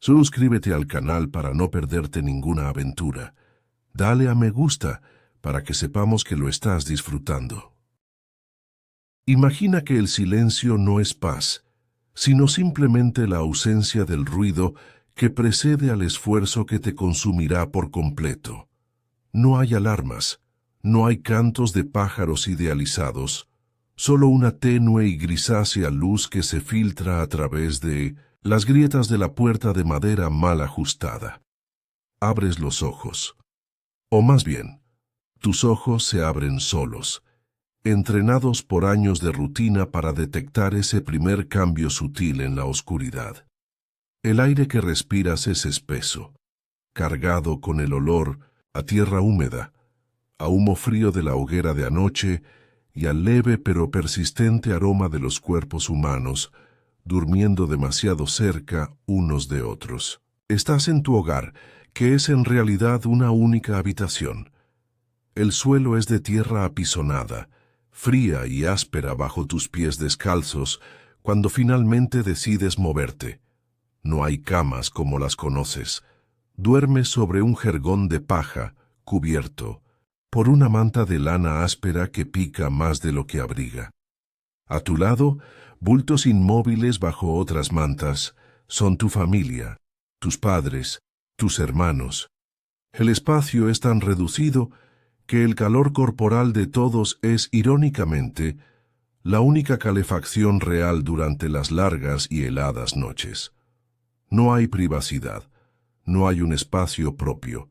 Suscríbete al canal para no perderte ninguna aventura. Dale a me gusta para que sepamos que lo estás disfrutando. Imagina que el silencio no es paz, sino simplemente la ausencia del ruido que precede al esfuerzo que te consumirá por completo. No hay alarmas, no hay cantos de pájaros idealizados, solo una tenue y grisácea luz que se filtra a través de las grietas de la puerta de madera mal ajustada. Abres los ojos. O más bien, tus ojos se abren solos, entrenados por años de rutina para detectar ese primer cambio sutil en la oscuridad. El aire que respiras es espeso, cargado con el olor a tierra húmeda, a humo frío de la hoguera de anoche y al leve pero persistente aroma de los cuerpos humanos, durmiendo demasiado cerca unos de otros. Estás en tu hogar, que es en realidad una única habitación. El suelo es de tierra apisonada, fría y áspera bajo tus pies descalzos cuando finalmente decides moverte. No hay camas como las conoces. Duermes sobre un jergón de paja, cubierto por una manta de lana áspera que pica más de lo que abriga. A tu lado, bultos inmóviles bajo otras mantas, son tu familia, tus padres, tus hermanos. El espacio es tan reducido que el calor corporal de todos es, irónicamente, la única calefacción real durante las largas y heladas noches. No hay privacidad, no hay un espacio propio.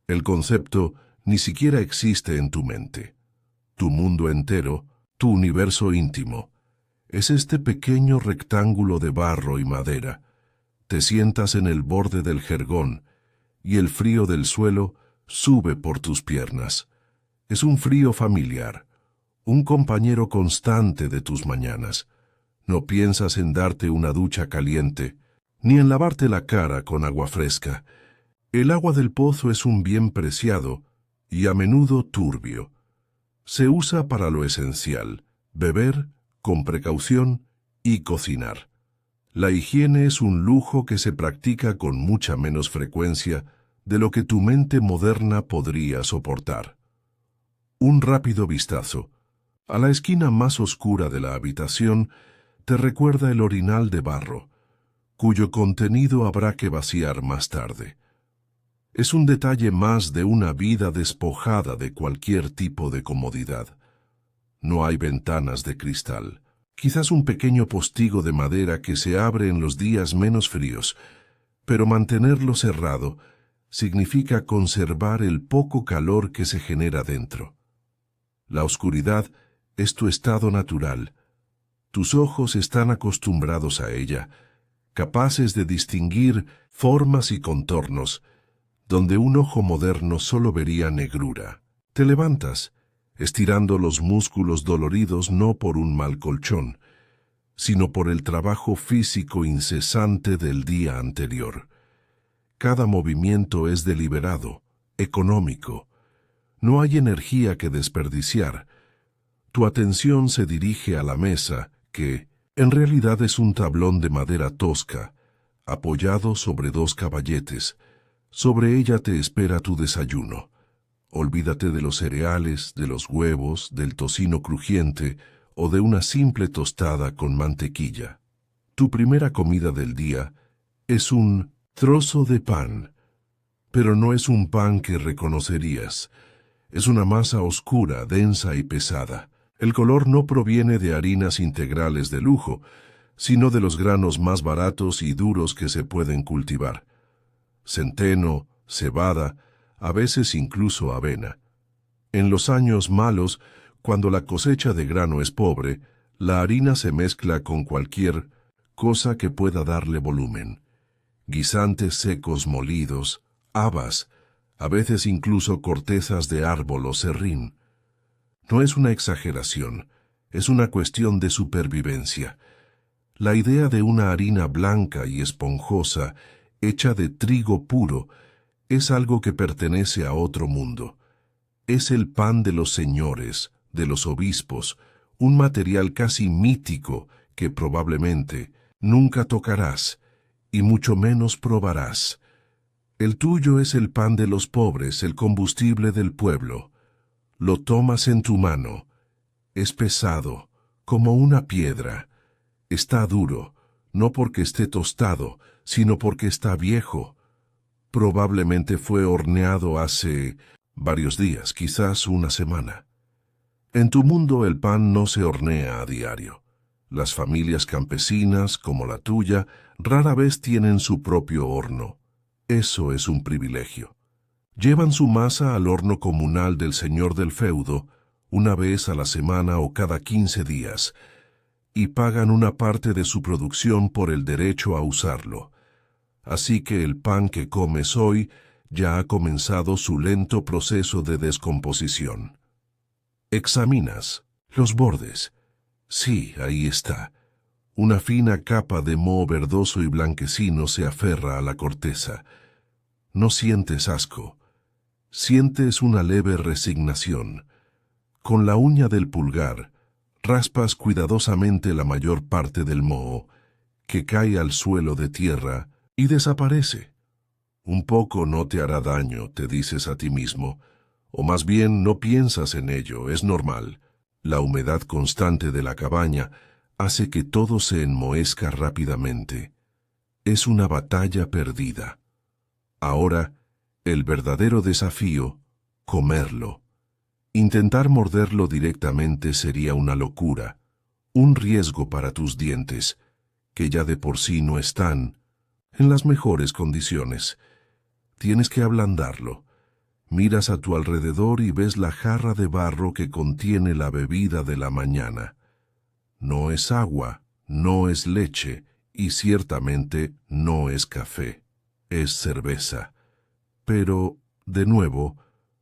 El concepto ni siquiera existe en tu mente. Tu mundo entero, tu universo íntimo, es este pequeño rectángulo de barro y madera. Te sientas en el borde del jergón y el frío del suelo sube por tus piernas. Es un frío familiar, un compañero constante de tus mañanas. No piensas en darte una ducha caliente, ni en lavarte la cara con agua fresca. El agua del pozo es un bien preciado y a menudo turbio. Se usa para lo esencial, beber, con precaución, y cocinar. La higiene es un lujo que se practica con mucha menos frecuencia de lo que tu mente moderna podría soportar. Un rápido vistazo a la esquina más oscura de la habitación te recuerda el orinal de barro, cuyo contenido habrá que vaciar más tarde. Es un detalle más de una vida despojada de cualquier tipo de comodidad. No hay ventanas de cristal, quizás un pequeño postigo de madera que se abre en los días menos fríos, pero mantenerlo cerrado significa conservar el poco calor que se genera dentro. La oscuridad es tu estado natural. Tus ojos están acostumbrados a ella, capaces de distinguir formas y contornos, donde un ojo moderno solo vería negrura. Te levantas, estirando los músculos doloridos no por un mal colchón, sino por el trabajo físico incesante del día anterior. Cada movimiento es deliberado, económico. No hay energía que desperdiciar. Tu atención se dirige a la mesa, que, en realidad es un tablón de madera tosca, apoyado sobre dos caballetes. Sobre ella te espera tu desayuno. Olvídate de los cereales, de los huevos, del tocino crujiente o de una simple tostada con mantequilla. Tu primera comida del día es un trozo de pan, pero no es un pan que reconocerías. Es una masa oscura, densa y pesada. El color no proviene de harinas integrales de lujo, sino de los granos más baratos y duros que se pueden cultivar. Centeno, cebada, a veces incluso avena. En los años malos, cuando la cosecha de grano es pobre, la harina se mezcla con cualquier cosa que pueda darle volumen. Guisantes secos molidos, habas, a veces incluso cortezas de árbol o serrín. No es una exageración, es una cuestión de supervivencia. La idea de una harina blanca y esponjosa, hecha de trigo puro, es algo que pertenece a otro mundo. Es el pan de los señores, de los obispos, un material casi mítico que probablemente nunca tocarás y mucho menos probarás. El tuyo es el pan de los pobres, el combustible del pueblo. Lo tomas en tu mano. Es pesado, como una piedra. Está duro, no porque esté tostado, sino porque está viejo. Probablemente fue horneado hace varios días, quizás una semana. En tu mundo el pan no se hornea a diario. Las familias campesinas, como la tuya, rara vez tienen su propio horno. Eso es un privilegio. Llevan su masa al horno comunal del señor del feudo, una vez a la semana o cada 15 días, y pagan una parte de su producción por el derecho a usarlo. Así que el pan que comes hoy ya ha comenzado su lento proceso de descomposición. Examinas los bordes. Sí, ahí está. Una fina capa de moho verdoso y blanquecino se aferra a la corteza. No sientes asco. Sientes una leve resignación. Con la uña del pulgar, raspas cuidadosamente la mayor parte del moho, que cae al suelo de tierra y desaparece. Un poco no te hará daño, te dices a ti mismo, o más bien no piensas en ello, es normal. La humedad constante de la cabaña hace que todo se enmohezca rápidamente. Es una batalla perdida. Ahora, el verdadero desafío, comerlo. Intentar morderlo directamente sería una locura, un riesgo para tus dientes, que ya de por sí no están en las mejores condiciones. Tienes que ablandarlo. Miras a tu alrededor y ves la jarra de barro que contiene la bebida de la mañana. No es agua, no es leche y ciertamente no es café. Es cerveza. Pero, de nuevo,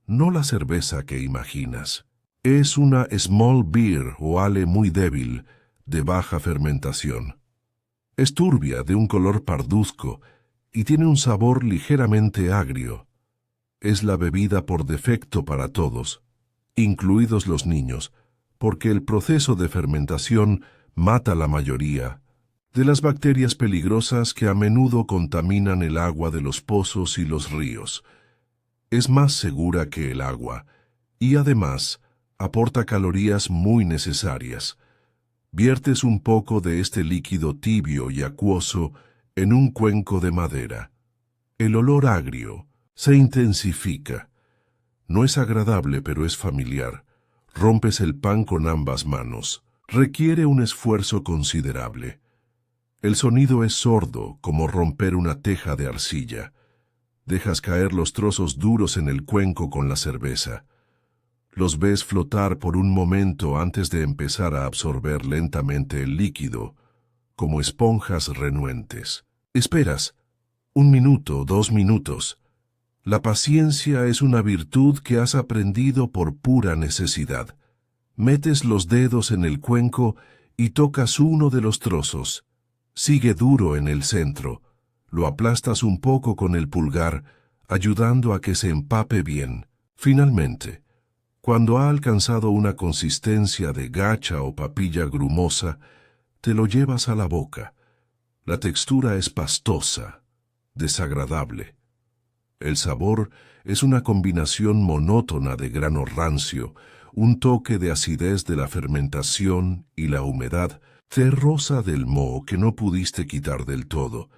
no la cerveza que imaginas. Es una small beer o ale muy débil, de baja fermentación. Es turbia, de un color parduzco, y tiene un sabor ligeramente agrio. Es la bebida por defecto para todos, incluidos los niños, porque el proceso de fermentación mata la mayoría de las bacterias peligrosas que a menudo contaminan el agua de los pozos y los ríos. Es más segura que el agua, y además aporta calorías muy necesarias. Viertes un poco de este líquido tibio y acuoso en un cuenco de madera. El olor agrio se intensifica. No es agradable, pero es familiar. Rompes el pan con ambas manos. Requiere un esfuerzo considerable. El sonido es sordo, como romper una teja de arcilla. Dejas caer los trozos duros en el cuenco con la cerveza. Los ves flotar por un momento antes de empezar a absorber lentamente el líquido, como esponjas renuentes. Esperas. 1 minuto, 2 minutos. La paciencia es una virtud que has aprendido por pura necesidad. Metes los dedos en el cuenco y tocas uno de los trozos. Sigue duro en el centro. Lo aplastas un poco con el pulgar, ayudando a que se empape bien. Finalmente, cuando ha alcanzado una consistencia de gacha o papilla grumosa, te lo llevas a la boca. La textura es pastosa, desagradable. El sabor es una combinación monótona de grano rancio, un toque de acidez de la fermentación y la humedad terrosa del moho que no pudiste quitar del todo.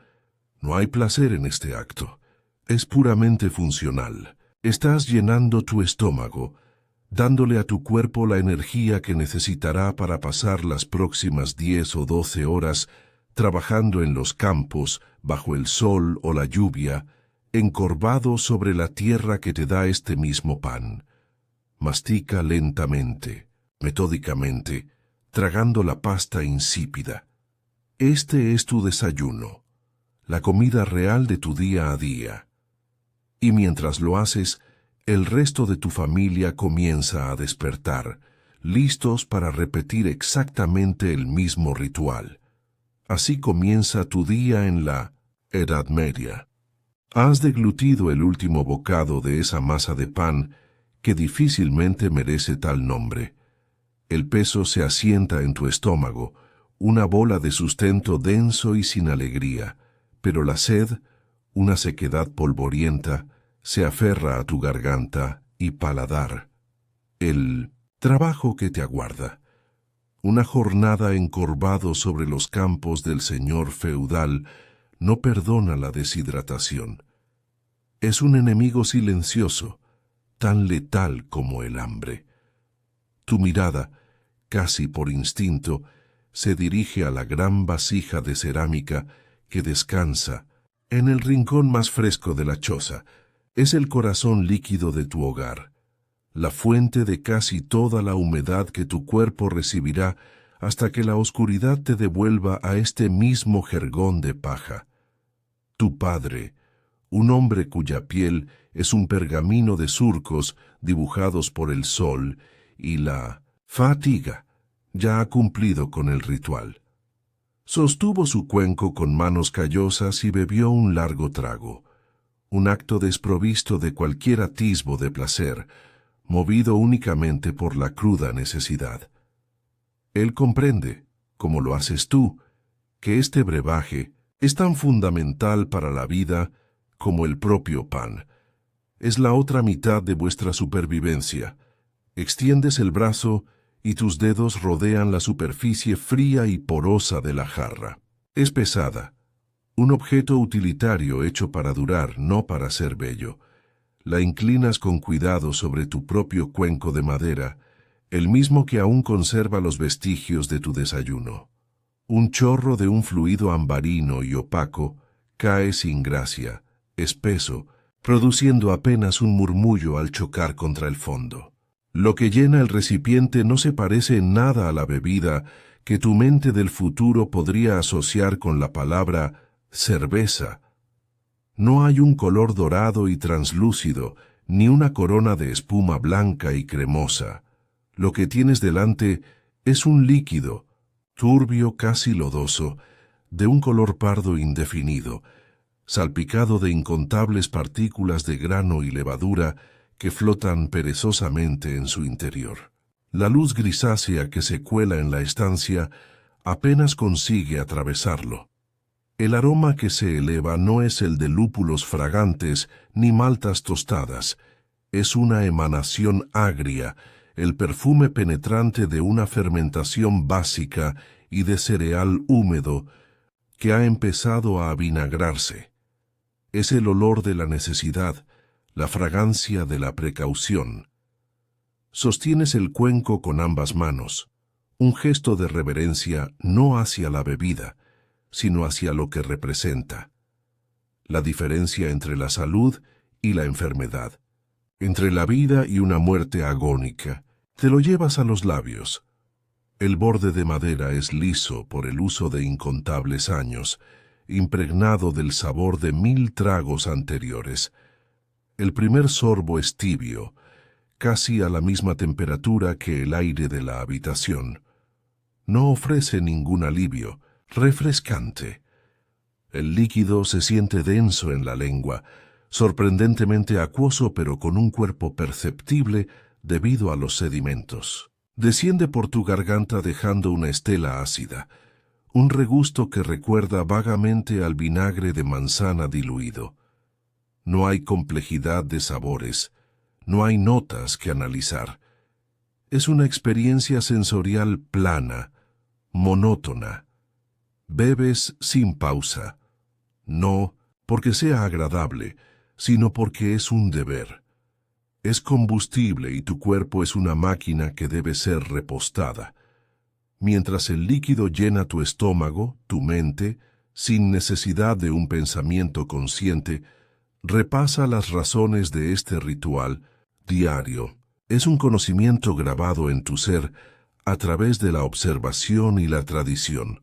No hay placer en este acto. Es puramente funcional. Estás llenando tu estómago, dándole a tu cuerpo la energía que necesitará para pasar las próximas 10 o 12 horas trabajando en los campos, bajo el sol o la lluvia, encorvado sobre la tierra que te da este mismo pan. Mastica lentamente, metódicamente, tragando la pasta insípida. Este es tu desayuno, la comida real de tu día a día. Y mientras lo haces, el resto de tu familia comienza a despertar, listos para repetir exactamente el mismo ritual. Así comienza tu día en la Edad Media. Has deglutido el último bocado de esa masa de pan que difícilmente merece tal nombre. El peso se asienta en tu estómago, una bola de sustento denso y sin alegría, pero la sed, una sequedad polvorienta, se aferra a tu garganta y paladar. El trabajo que te aguarda. Una jornada encorvado sobre los campos del señor feudal no perdona la deshidratación. Es un enemigo silencioso, tan letal como el hambre. Tu mirada, casi por instinto, se dirige a la gran vasija de cerámica que descansa en el rincón más fresco de la choza. Es el corazón líquido de tu hogar, la fuente de casi toda la humedad que tu cuerpo recibirá hasta que la oscuridad te devuelva a este mismo jergón de paja. Tu padre, un hombre cuya piel es un pergamino de surcos dibujados por el sol y la fatiga, ya ha cumplido con el ritual. Sostuvo su cuenco con manos callosas y bebió un largo trago, un acto desprovisto de cualquier atisbo de placer, movido únicamente por la cruda necesidad. Él comprende, como lo haces tú, que este brebaje es tan fundamental para la vida como el propio pan. Es la otra mitad de vuestra supervivencia. Extiendes el brazo y tus dedos rodean la superficie fría y porosa de la jarra. Es pesada, un objeto utilitario hecho para durar, no para ser bello. La inclinas con cuidado sobre tu propio cuenco de madera, el mismo que aún conserva los vestigios de tu desayuno. Un chorro de un fluido ambarino y opaco cae sin gracia, espeso, produciendo apenas un murmullo al chocar contra el fondo. Lo que llena el recipiente no se parece en nada a la bebida que tu mente del futuro podría asociar con la palabra cerveza. No hay un color dorado y translúcido, ni una corona de espuma blanca y cremosa. Lo que tienes delante es un líquido, turbio, casi lodoso, de un color pardo indefinido, salpicado de incontables partículas de grano y levadura que flotan perezosamente en su interior. La luz grisácea que se cuela en la estancia apenas consigue atravesarlo. El aroma que se eleva no es el de lúpulos fragantes ni maltas tostadas, es una emanación agria, el perfume penetrante de una fermentación básica y de cereal húmedo que ha empezado a avinagrarse. Es el olor de la necesidad, la fragancia de la precaución. Sostienes el cuenco con ambas manos, un gesto de reverencia no hacia la bebida, sino hacia lo que representa. La diferencia entre la salud y la enfermedad, entre la vida y una muerte agónica, te lo llevas a los labios. El borde de madera es liso por el uso de incontables años, impregnado del sabor de 1000 tragos anteriores. El primer sorbo es tibio, casi a la misma temperatura que el aire de la habitación. No ofrece ningún alivio, refrescante. El líquido se siente denso en la lengua, sorprendentemente acuoso pero con un cuerpo perceptible debido a los sedimentos. Desciende por tu garganta dejando una estela ácida, un regusto que recuerda vagamente al vinagre de manzana diluido. No hay complejidad de sabores, no hay notas que analizar. Es una experiencia sensorial plana, monótona. Bebes sin pausa, no porque sea agradable, sino porque es un deber. Es combustible y tu cuerpo es una máquina que debe ser repostada. Mientras el líquido llena tu estómago, tu mente, sin necesidad de un pensamiento consciente, repasa las razones de este ritual diario. Es un conocimiento grabado en tu ser a través de la observación y la tradición.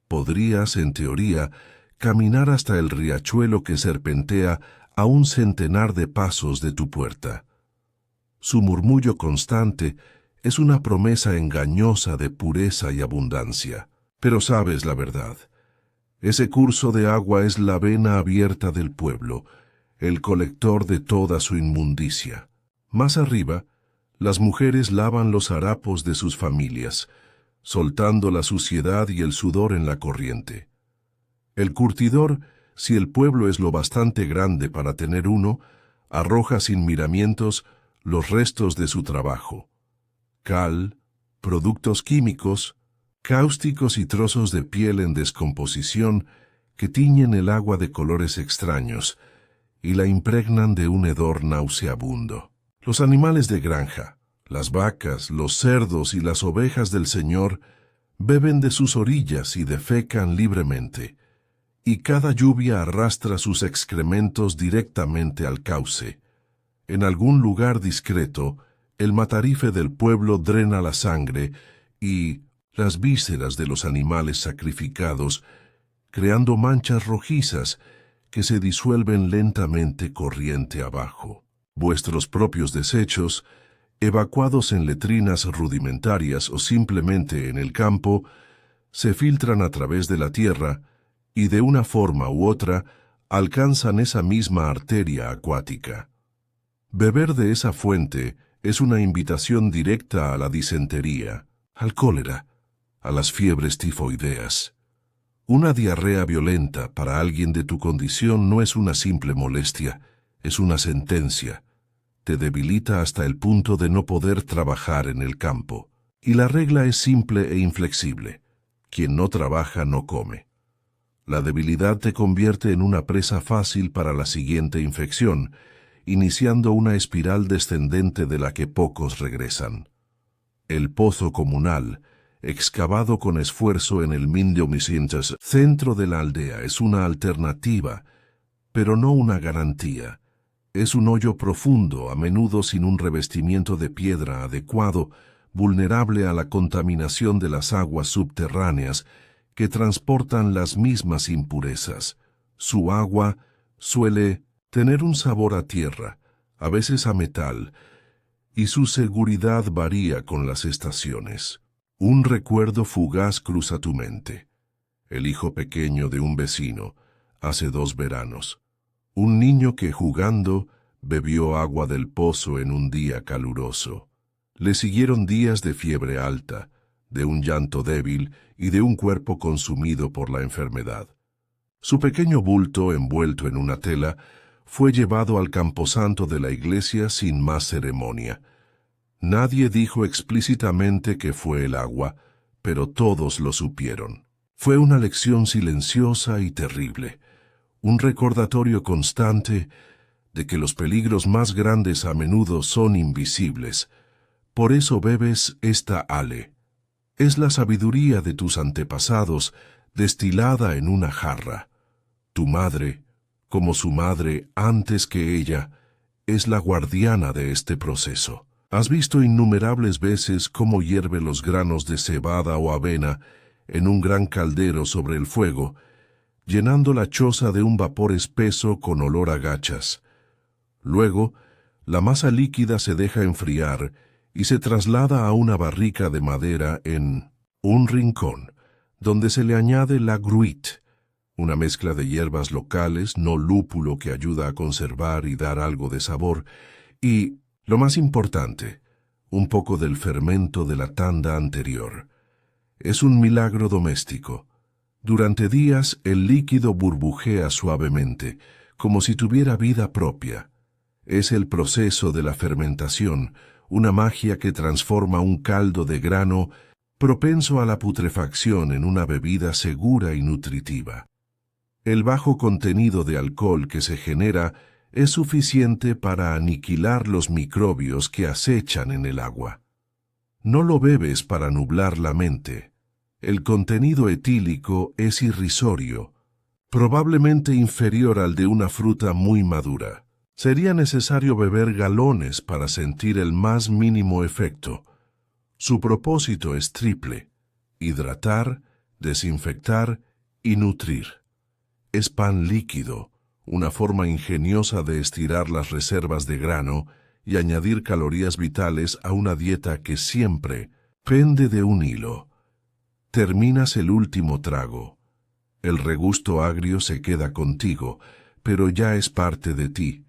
Podrías, en teoría, caminar hasta el riachuelo que serpentea a un centenar de pasos de tu puerta. Su murmullo constante es una promesa engañosa de pureza y abundancia. Pero sabes la verdad. Ese curso de agua es la vena abierta del pueblo, el colector de toda su inmundicia. Más arriba, las mujeres lavan los harapos de sus familias, soltando la suciedad y el sudor en la corriente. El curtidor si el pueblo es lo bastante grande para tener uno, arroja sin miramientos los restos de su trabajo: cal, productos químicos, cáusticos y trozos de piel en descomposición que tiñen el agua de colores extraños y la impregnan de un hedor nauseabundo. Los animales de granja, las vacas, los cerdos y las ovejas del Señor beben de sus orillas y defecan libremente, y cada lluvia arrastra sus excrementos directamente al cauce. En algún lugar discreto, el matarife del pueblo drena la sangre y las vísceras de los animales sacrificados, creando manchas rojizas que se disuelven lentamente corriente abajo. Vuestros propios desechos, evacuados en letrinas rudimentarias o simplemente en el campo, se filtran a través de la tierra y de una forma u otra alcanzan esa misma arteria acuática. Beber de esa fuente es una invitación directa a la disentería, al cólera, a las fiebres tifoideas. Una diarrea violenta para alguien de tu condición no es una simple molestia, es una sentencia. Te debilita hasta el punto de no poder trabajar en el campo. Y la regla es simple e inflexible: quien no trabaja no come. La debilidad te convierte en una presa fácil para la siguiente infección, iniciando una espiral descendente de la que pocos regresan. El pozo comunal, excavado con esfuerzo en el Mindeomisientas, centro de la aldea, es una alternativa, pero no una garantía. Es un hoyo profundo, a menudo sin un revestimiento de piedra adecuado, vulnerable a la contaminación de las aguas subterráneas que transportan las mismas impurezas. Su agua suele tener un sabor a tierra, a veces a metal, y su seguridad varía con las estaciones. Un recuerdo fugaz cruza tu mente: el hijo pequeño de un vecino, hace 2 veranos. Un niño que jugando bebió agua del pozo en un día caluroso. Le siguieron días de fiebre alta, de un llanto débil y de un cuerpo consumido por la enfermedad. Su pequeño bulto, envuelto en una tela, fue llevado al camposanto de la iglesia sin más ceremonia. Nadie dijo explícitamente que fue el agua, pero todos lo supieron. Fue una lección silenciosa y terrible, un recordatorio constante de que los peligros más grandes a menudo son invisibles. Por eso bebes esta ale. Es la sabiduría de tus antepasados destilada en una jarra. Tu madre, como su madre antes que ella, es la guardiana de este proceso. Has visto innumerables veces cómo hierve los granos de cebada o avena en un gran caldero sobre el fuego, llenando la choza de un vapor espeso con olor a gachas. Luego, la masa líquida se deja enfriar y se traslada a una barrica de madera en un rincón, donde se le añade la gruit, una mezcla de hierbas locales, no lúpulo, que ayuda a conservar y dar algo de sabor, y, lo más importante, un poco del fermento de la tanda anterior. Es un milagro doméstico. Durante días el líquido burbujea suavemente, como si tuviera vida propia. Es el proceso de la fermentación, una magia que transforma un caldo de grano propenso a la putrefacción en una bebida segura y nutritiva. El bajo contenido de alcohol que se genera es suficiente para aniquilar los microbios que acechan en el agua. No lo bebes para nublar la mente. El contenido etílico es irrisorio, probablemente inferior al de una fruta muy madura. Sería necesario beber galones para sentir el más mínimo efecto. Su propósito es triple: hidratar, desinfectar y nutrir. Es pan líquido, una forma ingeniosa de estirar las reservas de grano y añadir calorías vitales a una dieta que siempre pende de un hilo. Terminas el último trago. El regusto agrio se queda contigo, pero ya es parte de ti,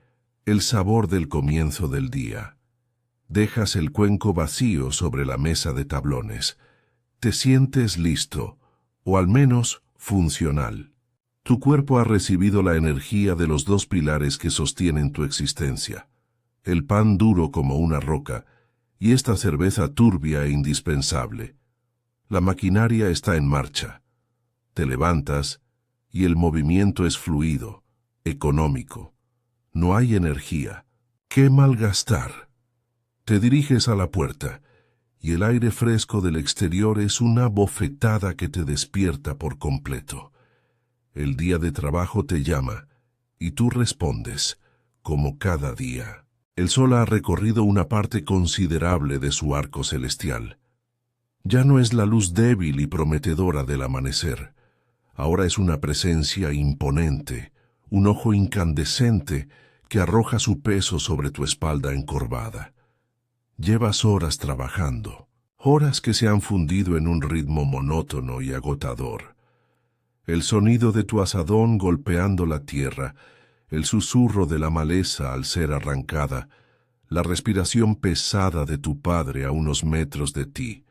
el sabor del comienzo del día. Dejas el cuenco vacío sobre la mesa de tablones. Te sientes listo, o al menos funcional. Tu cuerpo ha recibido la energía de los dos pilares que sostienen tu existencia, el pan duro como una roca y esta cerveza turbia e indispensable. La maquinaria está en marcha. Te levantas y el movimiento es fluido, económico. No hay energía. ¿Qué malgastar? Te diriges a la puerta y el aire fresco del exterior es una bofetada que te despierta por completo. El día de trabajo te llama y tú respondes, como cada día. El sol ha recorrido una parte considerable de su arco celestial. Ya no es la luz débil y prometedora del amanecer. Ahora es una presencia imponente, un ojo incandescente que arroja su peso sobre tu espalda encorvada. Llevas horas trabajando, horas que se han fundido en un ritmo monótono y agotador. El sonido de tu azadón golpeando la tierra, el susurro de la maleza al ser arrancada, la respiración pesada de tu padre a unos metros de ti.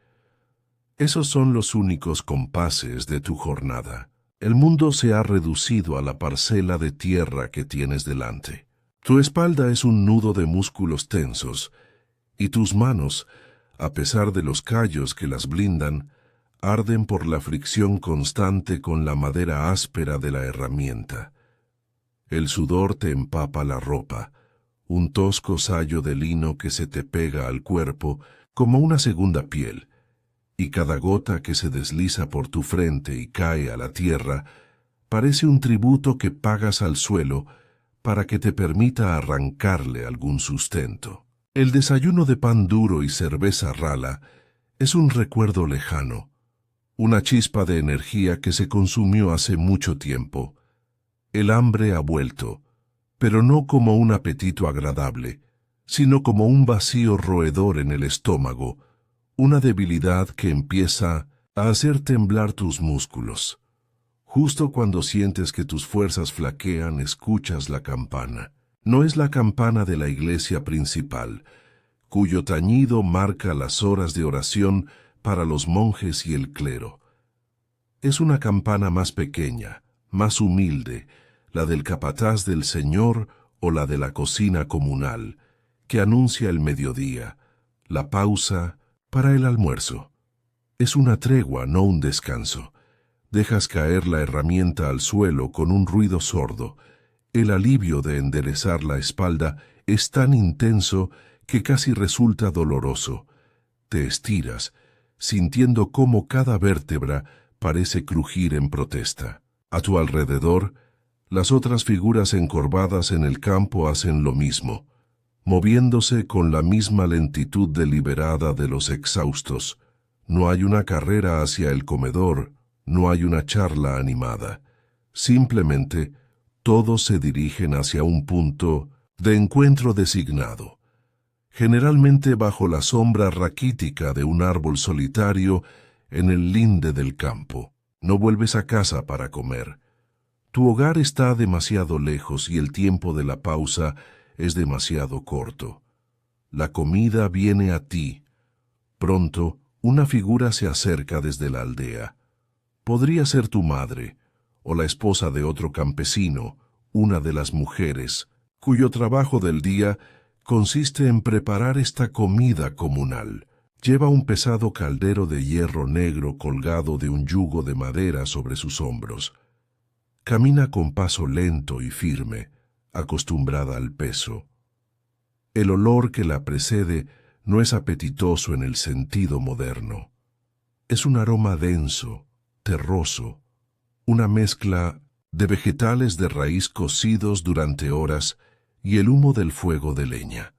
Esos son los únicos compases de tu jornada. El mundo se ha reducido a la parcela de tierra que tienes delante. Tu espalda es un nudo de músculos tensos, y tus manos, a pesar de los callos que las blindan, arden por la fricción constante con la madera áspera de la herramienta. El sudor te empapa la ropa, un tosco sayo de lino que se te pega al cuerpo como una segunda piel, y cada gota que se desliza por tu frente y cae a la tierra parece un tributo que pagas al suelo para que te permita arrancarle algún sustento. El desayuno de pan duro y cerveza rala es un recuerdo lejano, una chispa de energía que se consumió hace mucho tiempo. El hambre ha vuelto, pero no como un apetito agradable, sino como un vacío roedor en el estómago, una debilidad que empieza a hacer temblar tus músculos. Justo cuando sientes que tus fuerzas flaquean, escuchas la campana. No es la campana de la iglesia principal, cuyo tañido marca las horas de oración para los monjes y el clero. Es una campana más pequeña, más humilde, la del capataz del Señor o la de la cocina comunal, que anuncia el mediodía, la pausa para el almuerzo. Es una tregua, no un descanso. Dejas caer la herramienta al suelo con un ruido sordo. El alivio de enderezar la espalda es tan intenso que casi resulta doloroso. Te estiras, sintiendo cómo cada vértebra parece crujir en protesta. A tu alrededor, las otras figuras encorvadas en el campo hacen lo mismo, moviéndose con la misma lentitud deliberada de los exhaustos. No hay una carrera hacia el comedor, no hay una charla animada. Simplemente, todos se dirigen hacia un punto de encuentro designado, generalmente bajo la sombra raquítica de un árbol solitario en el linde del campo. No vuelves a casa para comer. Tu hogar está demasiado lejos y el tiempo de la pausa es demasiado corto. La comida viene a ti. Pronto, una figura se acerca desde la aldea. Podría ser tu madre, o la esposa de otro campesino, una de las mujeres, cuyo trabajo del día consiste en preparar esta comida comunal. Lleva un pesado caldero de hierro negro colgado de un yugo de madera sobre sus hombros. Camina con paso lento y firme, acostumbrada al peso. El olor que la precede no es apetitoso en el sentido moderno. Es un aroma denso, terroso, una mezcla de vegetales de raíz cocidos durante horas y el humo del fuego de leña.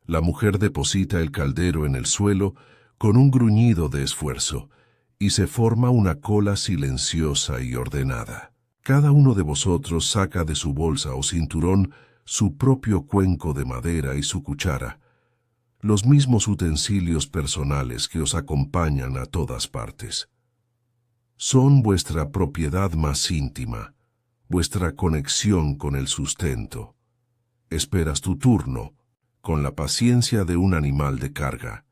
La mujer deposita el caldero en el suelo con un gruñido de esfuerzo y se forma una cola silenciosa y ordenada. Cada uno de vosotros saca de su bolsa o cinturón su propio cuenco de madera y su cuchara, los mismos utensilios personales que os acompañan a todas partes. Son vuestra propiedad más íntima, vuestra conexión con el sustento. Esperas tu turno, con la paciencia de un animal de carga.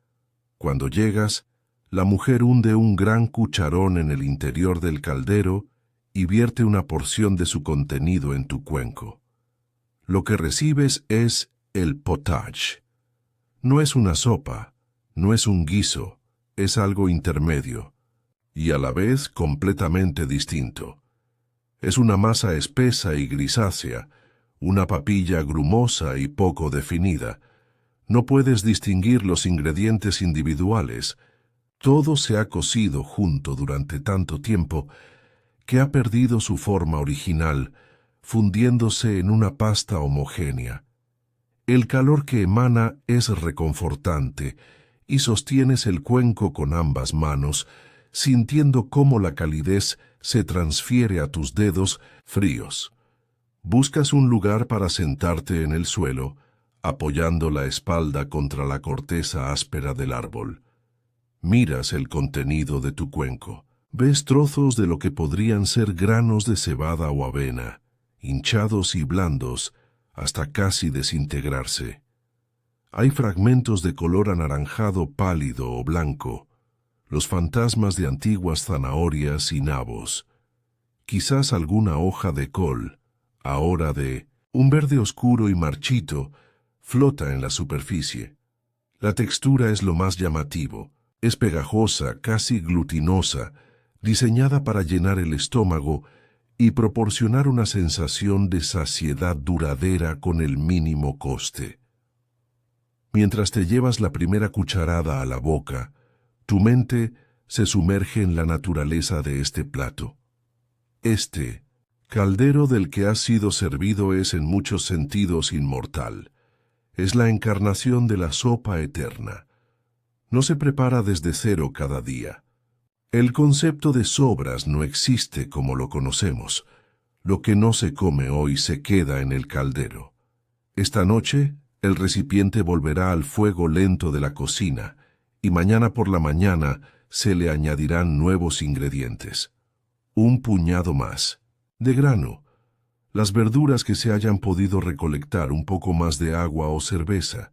Cuando llegas, la mujer hunde un gran cucharón en el interior del caldero y vierte una porción de su contenido en tu cuenco. Lo que recibes es el potage. No es una sopa, no es un guiso, es algo intermedio, y a la vez completamente distinto. Es una masa espesa y grisácea, una papilla grumosa y poco definida. No puedes distinguir los ingredientes individuales. Todo se ha cocido junto durante tanto tiempo que ha perdido su forma original, fundiéndose en una pasta homogénea. El calor que emana es reconfortante, y sostienes el cuenco con ambas manos, sintiendo cómo la calidez se transfiere a tus dedos fríos. Buscas un lugar para sentarte en el suelo, apoyando la espalda contra la corteza áspera del árbol. Miras el contenido de tu cuenco. Ves trozos de lo que podrían ser granos de cebada o avena, hinchados y blandos, hasta casi desintegrarse. Hay fragmentos de color anaranjado pálido o blanco, los fantasmas de antiguas zanahorias y nabos. Quizás alguna hoja de col, ahora de un verde oscuro y marchito, flota en la superficie. La textura es lo más llamativo. Es pegajosa, casi glutinosa, diseñada para llenar el estómago y proporcionar una sensación de saciedad duradera con el mínimo coste. Mientras te llevas la primera cucharada a la boca, tu mente se sumerge en la naturaleza de este plato. Este caldero del que has sido servido es en muchos sentidos inmortal. Es la encarnación de la sopa eterna. No se prepara desde cero cada día. El concepto de sobras no existe como lo conocemos. Lo que no se come hoy se queda en el caldero. Esta noche, el recipiente volverá al fuego lento de la cocina, y mañana por la mañana se le añadirán nuevos ingredientes. Un puñado más, de grano, las verduras que se hayan podido recolectar, un poco más de agua o cerveza,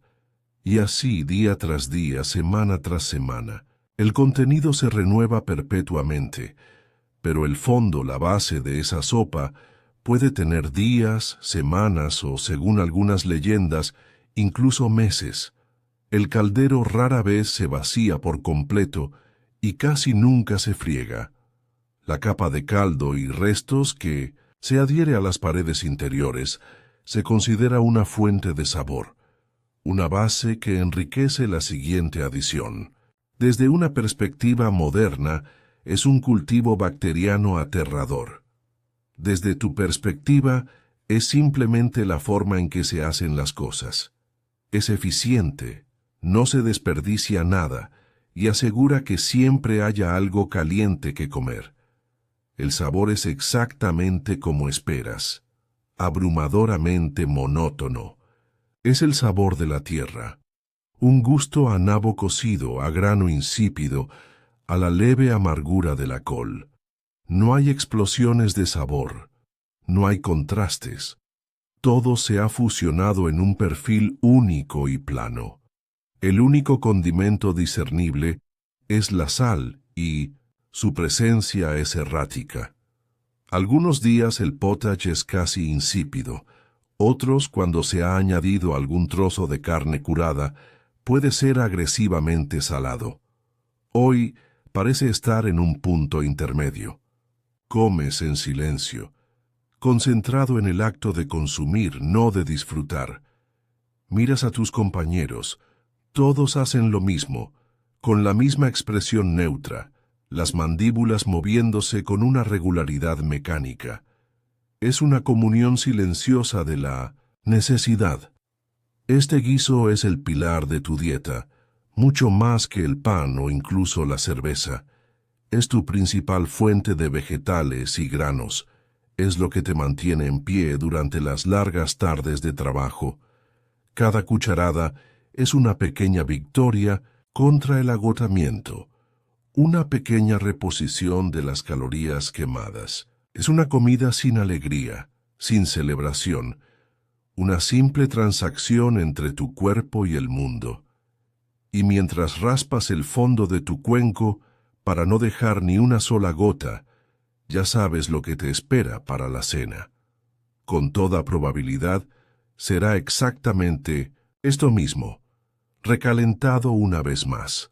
y así día tras día, semana tras semana. El contenido se renueva perpetuamente, pero el fondo, la base de esa sopa, puede tener días, semanas o, según algunas leyendas, incluso meses. El caldero rara vez se vacía por completo y casi nunca se friega. La capa de caldo y restos que se adhiere a las paredes interiores se considera una fuente de sabor, una base que enriquece la siguiente adición. Desde una perspectiva moderna, es un cultivo bacteriano aterrador. Desde tu perspectiva, es simplemente la forma en que se hacen las cosas. Es eficiente, no se desperdicia nada y asegura que siempre haya algo caliente que comer. El sabor es exactamente como esperas, abrumadoramente monótono. Es el sabor de la tierra. Un gusto a nabo cocido, a grano insípido, a la leve amargura de la col. No hay explosiones de sabor, no hay contrastes. Todo se ha fusionado en un perfil único y plano. El único condimento discernible es la sal y su presencia es errática. Algunos días el potage es casi insípido, otros, cuando se ha añadido algún trozo de carne curada, puede ser agresivamente salado. Hoy parece estar en un punto intermedio. Comes en silencio, concentrado en el acto de consumir, no de disfrutar. Miras a tus compañeros, todos hacen lo mismo, con la misma expresión neutra, las mandíbulas moviéndose con una regularidad mecánica. Es una comunión silenciosa de la necesidad. Este guiso es el pilar de tu dieta, mucho más que el pan o incluso la cerveza. Es tu principal fuente de vegetales y granos. Es lo que te mantiene en pie durante las largas tardes de trabajo. Cada cucharada es una pequeña victoria contra el agotamiento, una pequeña reposición de las calorías quemadas. Es una comida sin alegría, sin celebración, una simple transacción entre tu cuerpo y el mundo. Y mientras raspas el fondo de tu cuenco para no dejar ni una sola gota, Ya sabes lo que te espera para la cena. Con toda probabilidad, será exactamente esto mismo, recalentado una vez más.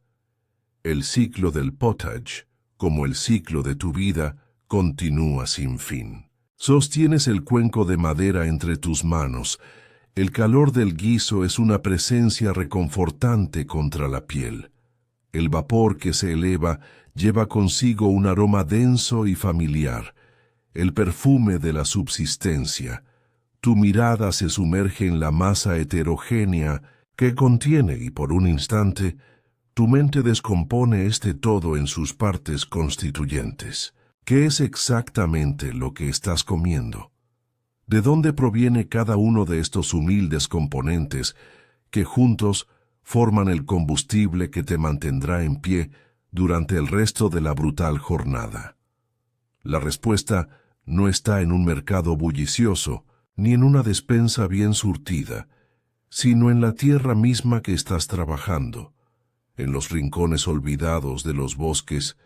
El ciclo del pottage, como el ciclo de tu vida, continúa sin fin. Sostienes el cuenco de madera entre tus manos. El calor del guiso es una presencia reconfortante contra la piel. El vapor que se eleva lleva consigo un aroma denso y familiar, el perfume de la subsistencia. Tu mirada se sumerge en la masa heterogénea que contiene y por un instante tu mente descompone este todo en sus partes constituyentes. ¿Qué es exactamente lo que estás comiendo? ¿De dónde proviene cada uno de estos humildes componentes que juntos forman el combustible que te mantendrá en pie durante el resto de la brutal jornada? La respuesta no está en un mercado bullicioso, ni en una despensa bien surtida, sino en la tierra misma que estás trabajando, en los rincones olvidados de los bosques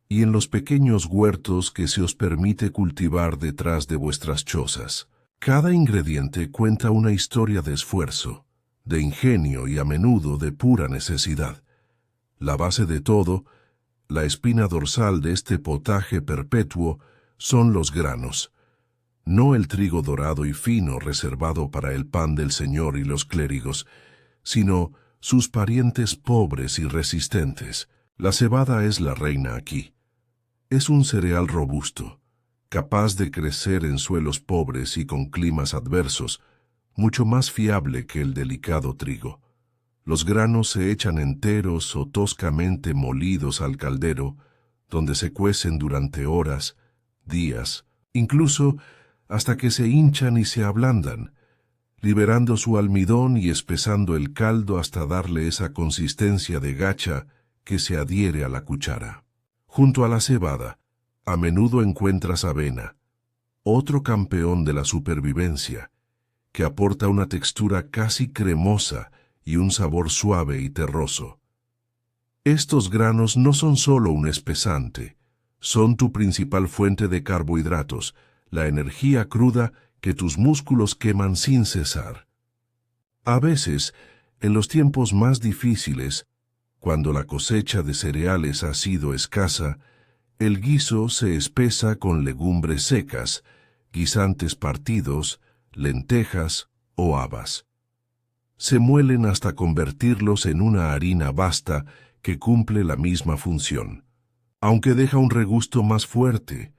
y en los pequeños huertos que se os permite cultivar detrás de vuestras chozas. Cada ingrediente cuenta una historia de esfuerzo, de ingenio y a menudo de pura necesidad. La base de todo, la espina dorsal de este potaje perpetuo, son los granos, no el trigo dorado y fino reservado para el pan del Señor y los clérigos, sino sus parientes pobres y resistentes. La cebada es la reina aquí. Es un cereal robusto, capaz de crecer en suelos pobres y con climas adversos, mucho más fiable que el delicado trigo. Los granos se echan enteros o toscamente molidos al caldero, donde se cuecen durante horas, días, incluso hasta que se hinchan y se ablandan, liberando su almidón y espesando el caldo hasta darle esa consistencia de gacha que se adhiere a la cuchara. Junto a la cebada, a menudo encuentras avena, otro campeón de la supervivencia, que aporta una textura casi cremosa y un sabor suave y terroso. Estos granos no son solo un espesante, son tu principal fuente de carbohidratos, la energía cruda que tus músculos queman sin cesar. A veces, en los tiempos más difíciles, cuando la cosecha de cereales ha sido escasa, el guiso se espesa con legumbres secas, guisantes partidos, lentejas o habas. Se muelen hasta convertirlos en una harina basta que cumple la misma función, aunque deja un regusto más fuerte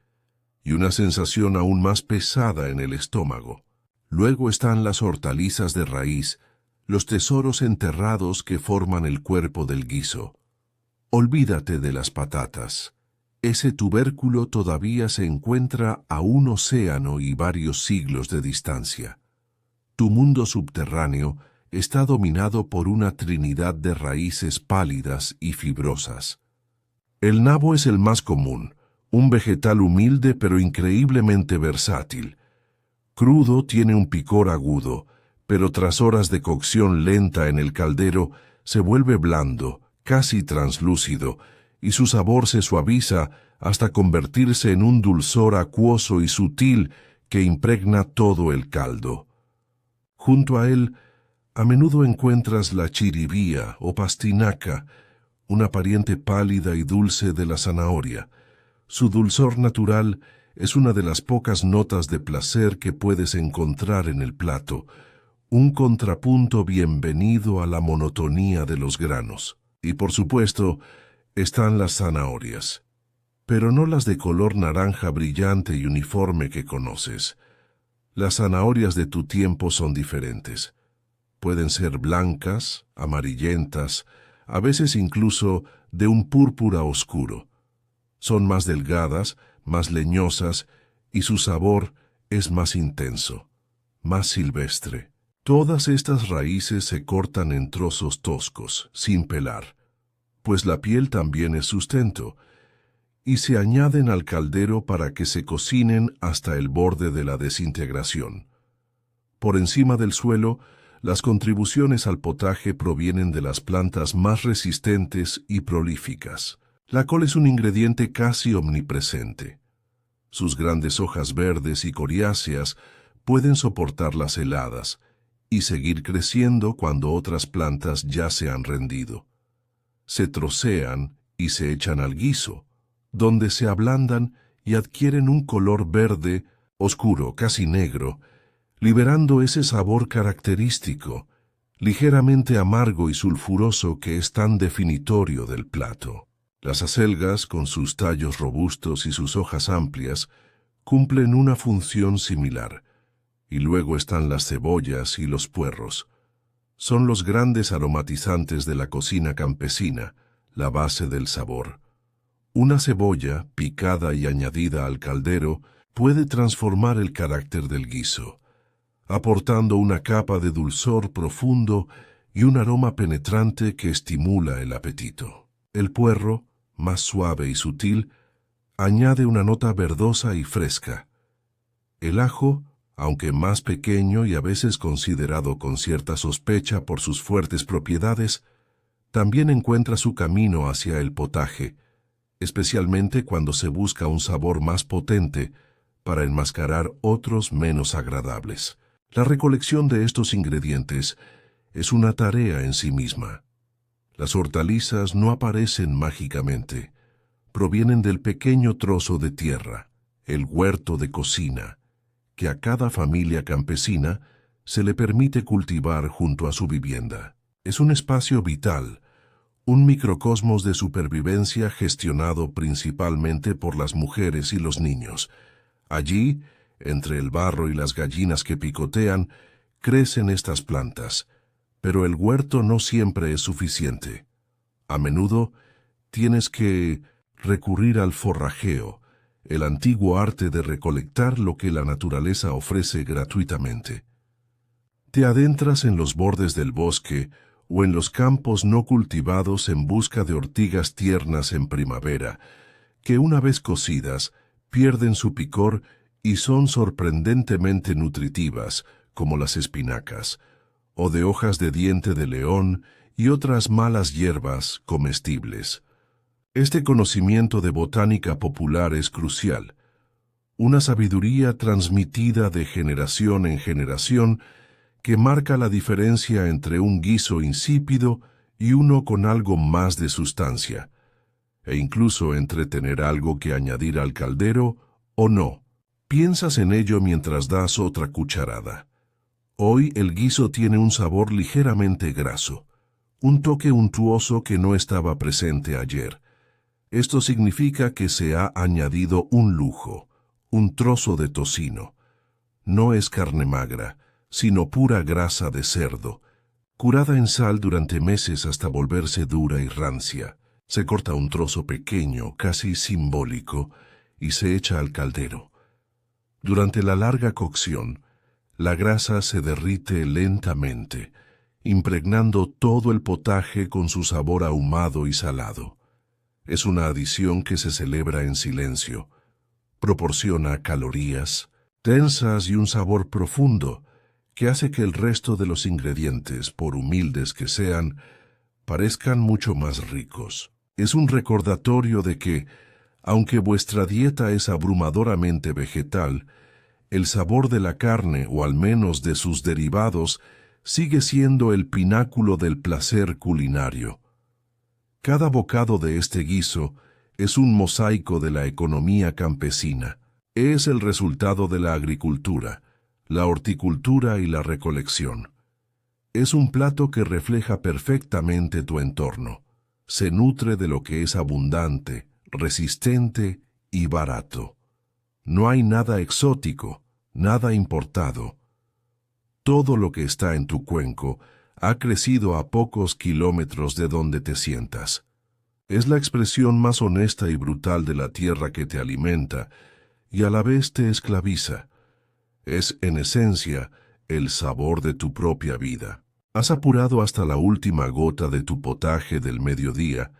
y una sensación aún más pesada en el estómago. Luego están las hortalizas de raíz, los tesoros enterrados que forman el cuerpo del guiso. Olvídate de las patatas. Ese tubérculo todavía se encuentra a un océano y varios siglos de distancia. Tu mundo subterráneo está dominado por una trinidad de raíces pálidas y fibrosas. El nabo es el más común, un vegetal humilde pero increíblemente versátil. Crudo tiene un picor agudo, pero tras horas de cocción lenta en el caldero se vuelve blando, casi translúcido, y su sabor se suaviza hasta convertirse en un dulzor acuoso y sutil que impregna todo el caldo. Junto a él, a menudo encuentras la chiribía o pastinaca, una pariente pálida y dulce de la zanahoria. Su dulzor natural es una de las pocas notas de placer que puedes encontrar en el plato, un contrapunto bienvenido a la monotonía de los granos. Y por supuesto, están las zanahorias, pero no las de color naranja brillante y uniforme que conoces. Las zanahorias de tu tiempo son diferentes. Pueden ser blancas, amarillentas, a veces incluso de un púrpura oscuro. Son más delgadas, más leñosas, y su sabor es más intenso, más silvestre. Todas estas raíces se cortan en trozos toscos, sin pelar, pues la piel también es sustento, y se añaden al caldero para que se cocinen hasta el borde de la desintegración. Por encima del suelo, las contribuciones al potaje provienen de las plantas más resistentes y prolíficas. La col es un ingrediente casi omnipresente. Sus grandes hojas verdes y coriáceas pueden soportar las heladas y seguir creciendo cuando otras plantas ya se han rendido. Se trocean y se echan al guiso, donde se ablandan y adquieren un color verde oscuro, casi negro, liberando ese sabor característico, ligeramente amargo y sulfuroso que es tan definitorio del plato. Las acelgas, con sus tallos robustos y sus hojas amplias, cumplen una función similar. Y luego están las cebollas y los puerros. Son los grandes aromatizantes de la cocina campesina, la base del sabor. Una cebolla, picada y añadida al caldero, puede transformar el carácter del guiso, aportando una capa de dulzor profundo y un aroma penetrante que estimula el apetito. El puerro, más suave y sutil, añade una nota verdosa y fresca. El ajo, aunque más pequeño y a veces considerado con cierta sospecha por sus fuertes propiedades, también encuentra su camino hacia el potaje, especialmente cuando se busca un sabor más potente para enmascarar otros menos agradables. La recolección de estos ingredientes es una tarea en sí misma. Las hortalizas no aparecen mágicamente. Provienen del pequeño trozo de tierra, el huerto de cocina, que a cada familia campesina se le permite cultivar junto a su vivienda. Es un espacio vital, un microcosmos de supervivencia gestionado principalmente por las mujeres y los niños. Allí, entre el barro y las gallinas que picotean, crecen estas plantas, pero el huerto no siempre es suficiente. A menudo tienes que recurrir al forrajeo, el antiguo arte de recolectar lo que la naturaleza ofrece gratuitamente. Te adentras en los bordes del bosque o en los campos no cultivados en busca de ortigas tiernas en primavera, que una vez cocidas pierden su picor y son sorprendentemente nutritivas, como las espinacas, o de hojas de diente de león y otras malas hierbas comestibles. Este conocimiento de botánica popular es crucial, una sabiduría transmitida de generación en generación que marca la diferencia entre un guiso insípido y uno con algo más de sustancia, e incluso entre tener algo que añadir al caldero o no. Piensas en ello mientras das otra cucharada. Hoy el guiso tiene un sabor ligeramente graso, un toque untuoso que no estaba presente ayer. Esto significa que se ha añadido un lujo, un trozo de tocino. No es carne magra, sino pura grasa de cerdo, curada en sal durante meses hasta volverse dura y rancia. Se corta un trozo pequeño, casi simbólico, y se echa al caldero. Durante la larga cocción, la grasa se derrite lentamente, impregnando todo el potaje con su sabor ahumado y salado. Es una adición que se celebra en silencio. Proporciona calorías densas y un sabor profundo que hace que el resto de los ingredientes, por humildes que sean, parezcan mucho más ricos. Es un recordatorio de que, aunque vuestra dieta es abrumadoramente vegetal, el sabor de la carne, o al menos de sus derivados, sigue siendo el pináculo del placer culinario. Cada bocado de este guiso es un mosaico de la economía campesina. Es el resultado de la agricultura, la horticultura y la recolección. Es un plato que refleja perfectamente tu entorno. Se nutre de lo que es abundante, resistente y barato. No hay nada exótico, nada importado. Todo lo que está en tu cuenco ha crecido a pocos kilómetros de donde te sientas. Es la expresión más honesta y brutal de la tierra que te alimenta y a la vez te esclaviza. Es, en esencia, el sabor de tu propia vida. Has apurado hasta la última gota de tu potaje del mediodía,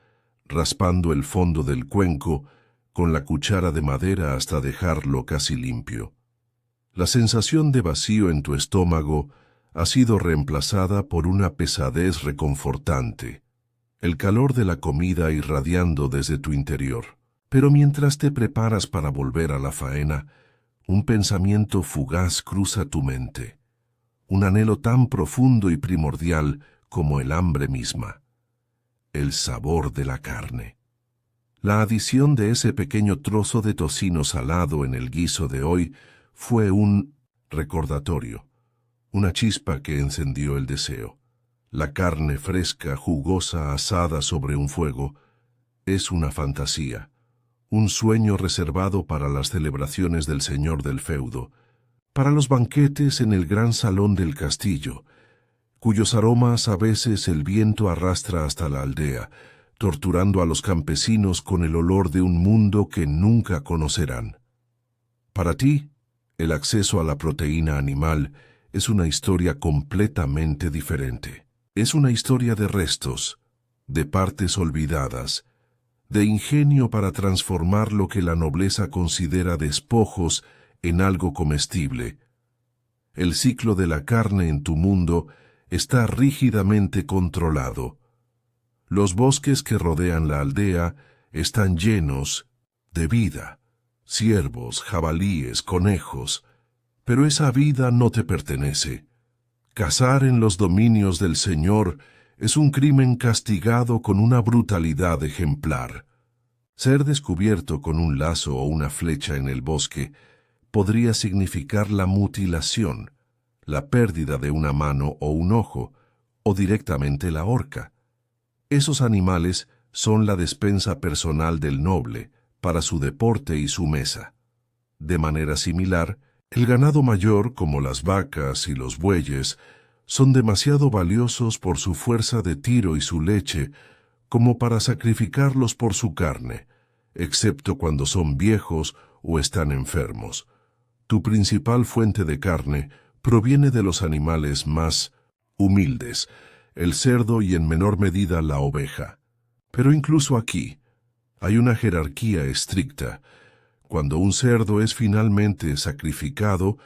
raspando el fondo del cuenco con la cuchara de madera hasta dejarlo casi limpio. La sensación de vacío en tu estómago ha sido reemplazada por una pesadez reconfortante, el calor de la comida irradiando desde tu interior. Pero mientras te preparas para volver a la faena, un pensamiento fugaz cruza tu mente, un anhelo tan profundo y primordial como el hambre misma, el sabor de la carne. La adición de ese pequeño trozo de tocino salado en el guiso de hoy fue un recordatorio, una chispa que encendió el deseo. La carne fresca, jugosa, asada sobre un fuego, es una fantasía, un sueño reservado para las celebraciones del señor del feudo, para los banquetes en el gran salón del castillo, cuyos aromas a veces el viento arrastra hasta la aldea, torturando a los campesinos con el olor de un mundo que nunca conocerán. Para ti, el acceso a la proteína animal es una historia completamente diferente. Es una historia de restos, de partes olvidadas, de ingenio para transformar lo que la nobleza considera despojos en algo comestible. El ciclo de la carne en tu mundo está rígidamente controlado. Los bosques que rodean la aldea están llenos de vida, ciervos, jabalíes, conejos, pero esa vida no te pertenece. Cazar en los dominios del Señor es un crimen castigado con una brutalidad ejemplar. Ser descubierto con un lazo o una flecha en el bosque podría significar la mutilación, la pérdida de una mano o un ojo, o directamente la horca. Esos animales son la despensa personal del noble para su deporte y su mesa. De manera similar, el ganado mayor, como las vacas y los bueyes, son demasiado valiosos por su fuerza de tiro y su leche como para sacrificarlos por su carne, excepto cuando son viejos o están enfermos. Tu principal fuente de carne proviene de los animales más humildes, el cerdo y en menor medida la oveja. Pero incluso aquí hay una jerarquía estricta. Cuando un cerdo es finalmente sacrificado,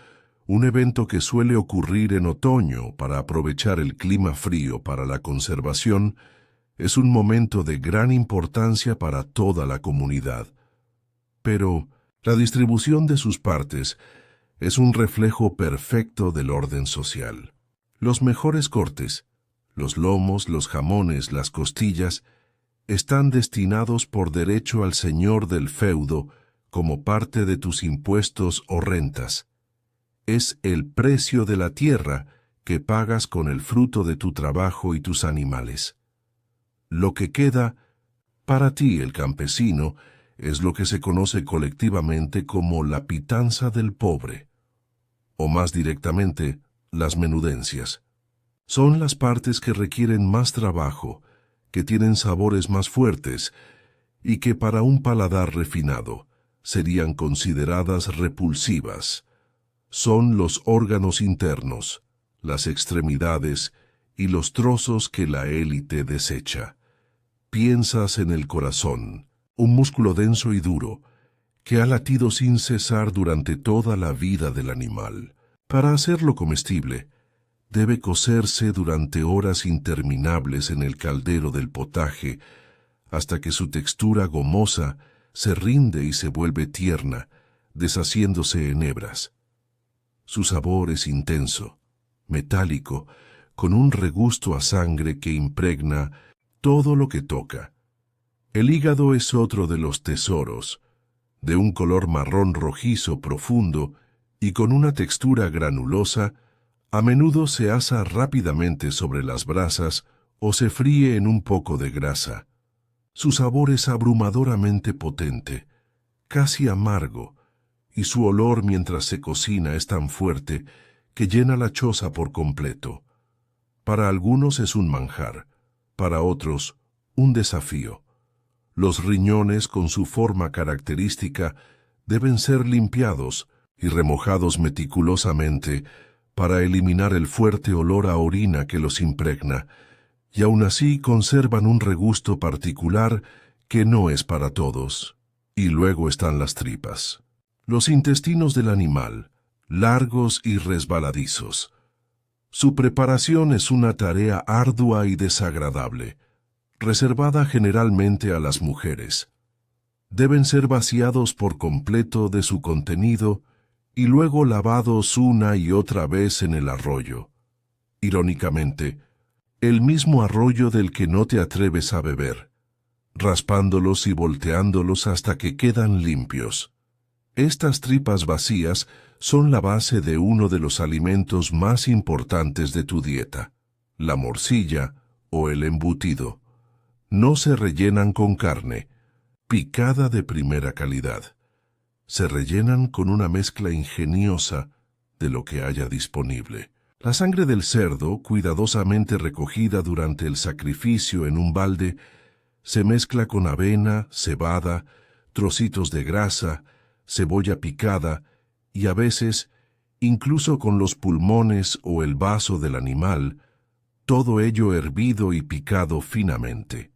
un evento que suele ocurrir en otoño para aprovechar el clima frío para la conservación, es un momento de gran importancia para toda la comunidad. Pero la distribución de sus partes es un reflejo perfecto del orden social. Los mejores cortes, los lomos, los jamones, las costillas, están destinados por derecho al señor del feudo como parte de tus impuestos o rentas. Es el precio de la tierra que pagas con el fruto de tu trabajo y tus animales. Lo que queda, para ti el campesino, es lo que se conoce colectivamente como la pitanza del pobre, o más directamente, las menudencias. Son las partes que requieren más trabajo, que tienen sabores más fuertes y que para un paladar refinado serían consideradas repulsivas. Son los órganos internos, las extremidades y los trozos que la élite desecha. Piensas en el corazón, un músculo denso y duro, que ha latido sin cesar durante toda la vida del animal. Para hacerlo comestible, debe cocerse durante horas interminables en el caldero del potaje, hasta que su textura gomosa se rinde y se vuelve tierna, deshaciéndose en hebras. Su sabor es intenso, metálico, con un regusto a sangre que impregna todo lo que toca. El hígado es otro de los tesoros, de un color marrón rojizo profundo y con una textura granulosa. A menudo se asa rápidamente sobre las brasas o se fríe en un poco de grasa. Su sabor es abrumadoramente potente, casi amargo, y su olor mientras se cocina es tan fuerte que llena la choza por completo. Para algunos es un manjar, para otros un desafío. Los riñones, con su forma característica, deben ser limpiados y remojados meticulosamente para eliminar el fuerte olor a orina que los impregna, y aún así conservan un regusto particular que no es para todos. Y luego están las tripas. Los intestinos del animal, largos y resbaladizos. Su preparación es una tarea ardua y desagradable, reservada generalmente a las mujeres. deben ser vaciados por completo de su contenido y luego lavados una y otra vez en el arroyo. Irónicamente, el mismo arroyo del que no te atreves a beber, raspándolos y volteándolos hasta que quedan limpios. Estas tripas vacías son la base de uno de los alimentos más importantes de tu dieta, la morcilla o el embutido. No se rellenan con carne, picada de primera calidad. Se rellenan con una mezcla ingeniosa de lo que haya disponible. La sangre del cerdo, cuidadosamente recogida durante el sacrificio en un balde, se mezcla con avena, cebada, trocitos de grasa, cebolla picada y a veces, incluso con los pulmones o el vaso del animal, todo ello hervido y picado finamente.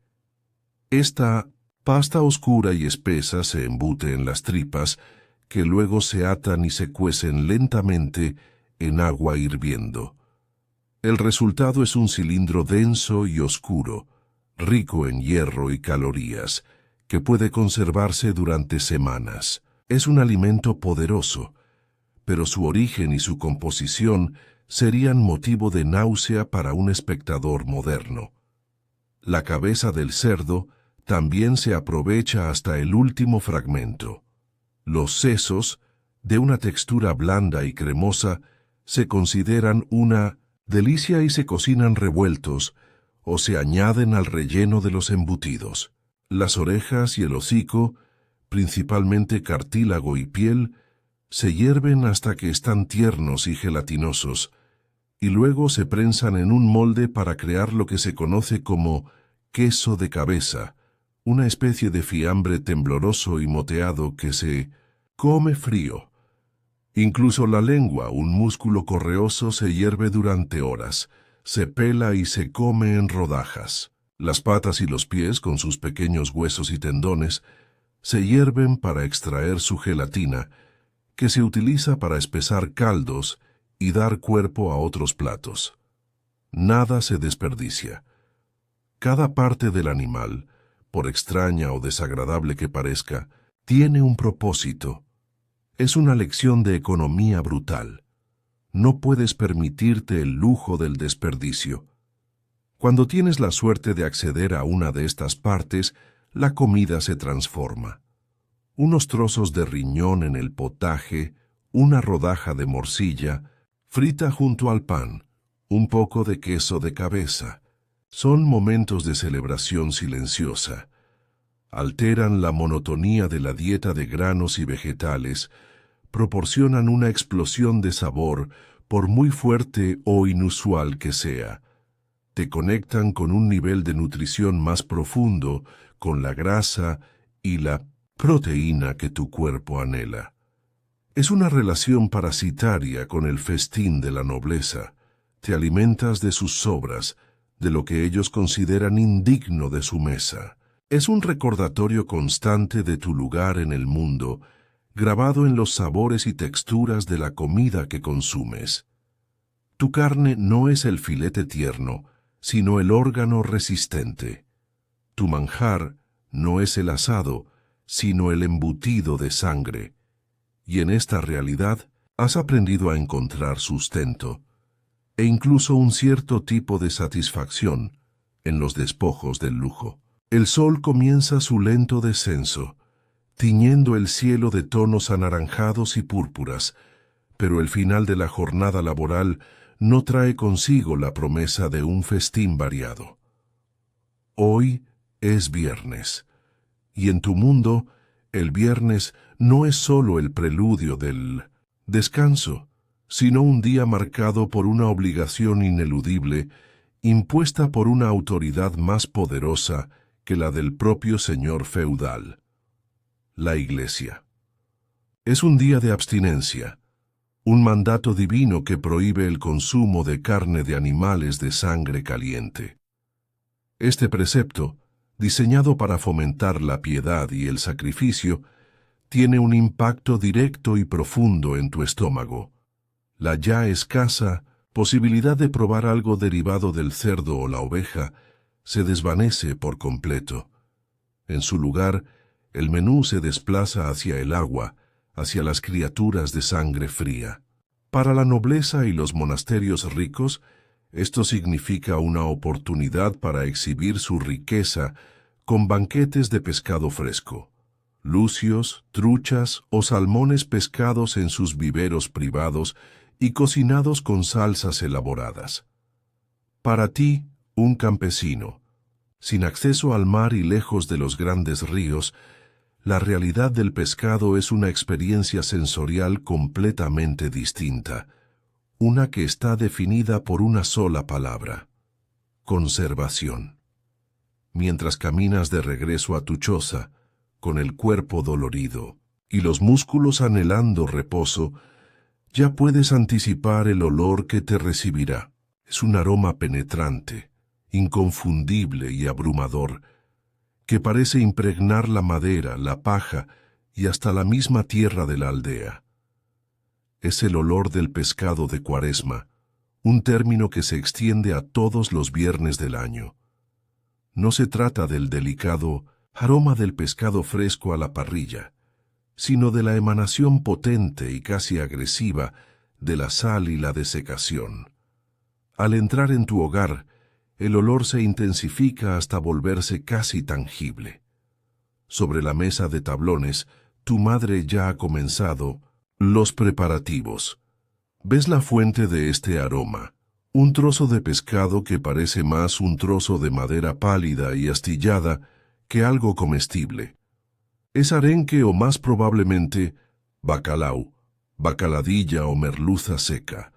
Esta pasta oscura y espesa se embute en las tripas, que luego se atan y se cuecen lentamente en agua hirviendo. El resultado es un cilindro denso y oscuro, rico en hierro y calorías, que puede conservarse durante semanas. Es un alimento poderoso, pero su origen y su composición serían motivo de náusea para un espectador moderno. La cabeza del cerdo también se aprovecha hasta el último fragmento. Los sesos, de una textura blanda y cremosa, se consideran una delicia y se cocinan revueltos o se añaden al relleno de los embutidos. Las orejas y el hocico, principalmente cartílago y piel, se hierven hasta que están tiernos y gelatinosos, y luego se prensan en un molde para crear lo que se conoce como queso de cabeza, una especie de fiambre tembloroso y moteado que se come frío. Incluso la lengua, un músculo correoso, se hierve durante horas, se pela y se come en rodajas. Las patas y los pies, con sus pequeños huesos y tendones, se hierven para extraer su gelatina, que se utiliza para espesar caldos y dar cuerpo a otros platos. Nada se desperdicia. Cada parte del animal, por extraña o desagradable que parezca, tiene un propósito. Es una lección de economía brutal. No puedes permitirte el lujo del desperdicio. Cuando tienes la suerte de acceder a una de estas partes, la comida se transforma. Unos trozos de riñón en el potaje, una rodaja de morcilla, frita junto al pan, un poco de queso de cabeza. Son momentos de celebración silenciosa. Alteran la monotonía de la dieta de granos y vegetales, proporcionan una explosión de sabor, por muy fuerte o inusual que sea. Te conectan con un nivel de nutrición más profundo, con la grasa y la proteína que tu cuerpo anhela. Es una relación parasitaria con el festín de la nobleza. Te alimentas de sus sobras, de lo que ellos consideran indigno de su mesa. Es un recordatorio constante de tu lugar en el mundo, grabado en los sabores y texturas de la comida que consumes. Tu carne no es el filete tierno, sino el órgano resistente. Tu manjar no es el asado, sino el embutido de sangre. Y en esta realidad has aprendido a encontrar sustento, e incluso un cierto tipo de satisfacción en los despojos del lujo. El sol comienza su lento descenso, tiñendo el cielo de tonos anaranjados y púrpuras, pero el final de la jornada laboral no trae consigo la promesa de un festín variado. Hoy es viernes, y en tu mundo el viernes no es solo el preludio del descanso, sino un día marcado por una obligación ineludible, impuesta por una autoridad más poderosa que la del propio señor feudal, la Iglesia. Es un día de abstinencia, un mandato divino que prohíbe el consumo de carne de animales de sangre caliente. Este precepto, diseñado para fomentar la piedad y el sacrificio, tiene un impacto directo y profundo en tu estómago. La ya escasa posibilidad de probar algo derivado del cerdo o la oveja se desvanece por completo. En su lugar, El menú se desplaza hacia el agua, hacia las criaturas de sangre fría. Para la nobleza y los monasterios ricos, esto significa una oportunidad para exhibir su riqueza con banquetes de pescado fresco, lucios, truchas o salmones pescados en sus viveros privados y cocinados con salsas elaboradas. Para ti, un campesino, sin acceso al mar y lejos de los grandes ríos, la realidad del pescado es una experiencia sensorial completamente distinta, una que está definida por una sola palabra: conservación. Mientras caminas de regreso a tu choza, con el cuerpo dolorido y los músculos anhelando reposo, ya puedes anticipar el olor que te recibirá. Es un aroma penetrante, inconfundible y abrumador, que parece impregnar la madera, la paja y hasta la misma tierra de la aldea. Es el olor del pescado de Cuaresma, un término que se extiende a todos los viernes del año. No se trata del delicado aroma del pescado fresco a la parrilla, sino de la emanación potente y casi agresiva de la sal y la desecación. Al entrar en tu hogar, el olor se intensifica hasta volverse casi tangible. Sobre la mesa de tablones, tu madre ya ha comenzado los preparativos. ¿Ves la fuente de este aroma? Un trozo de pescado que parece más un trozo de madera pálida y astillada que algo comestible. Es arenque o más probablemente bacalao, bacaladilla o merluza seca.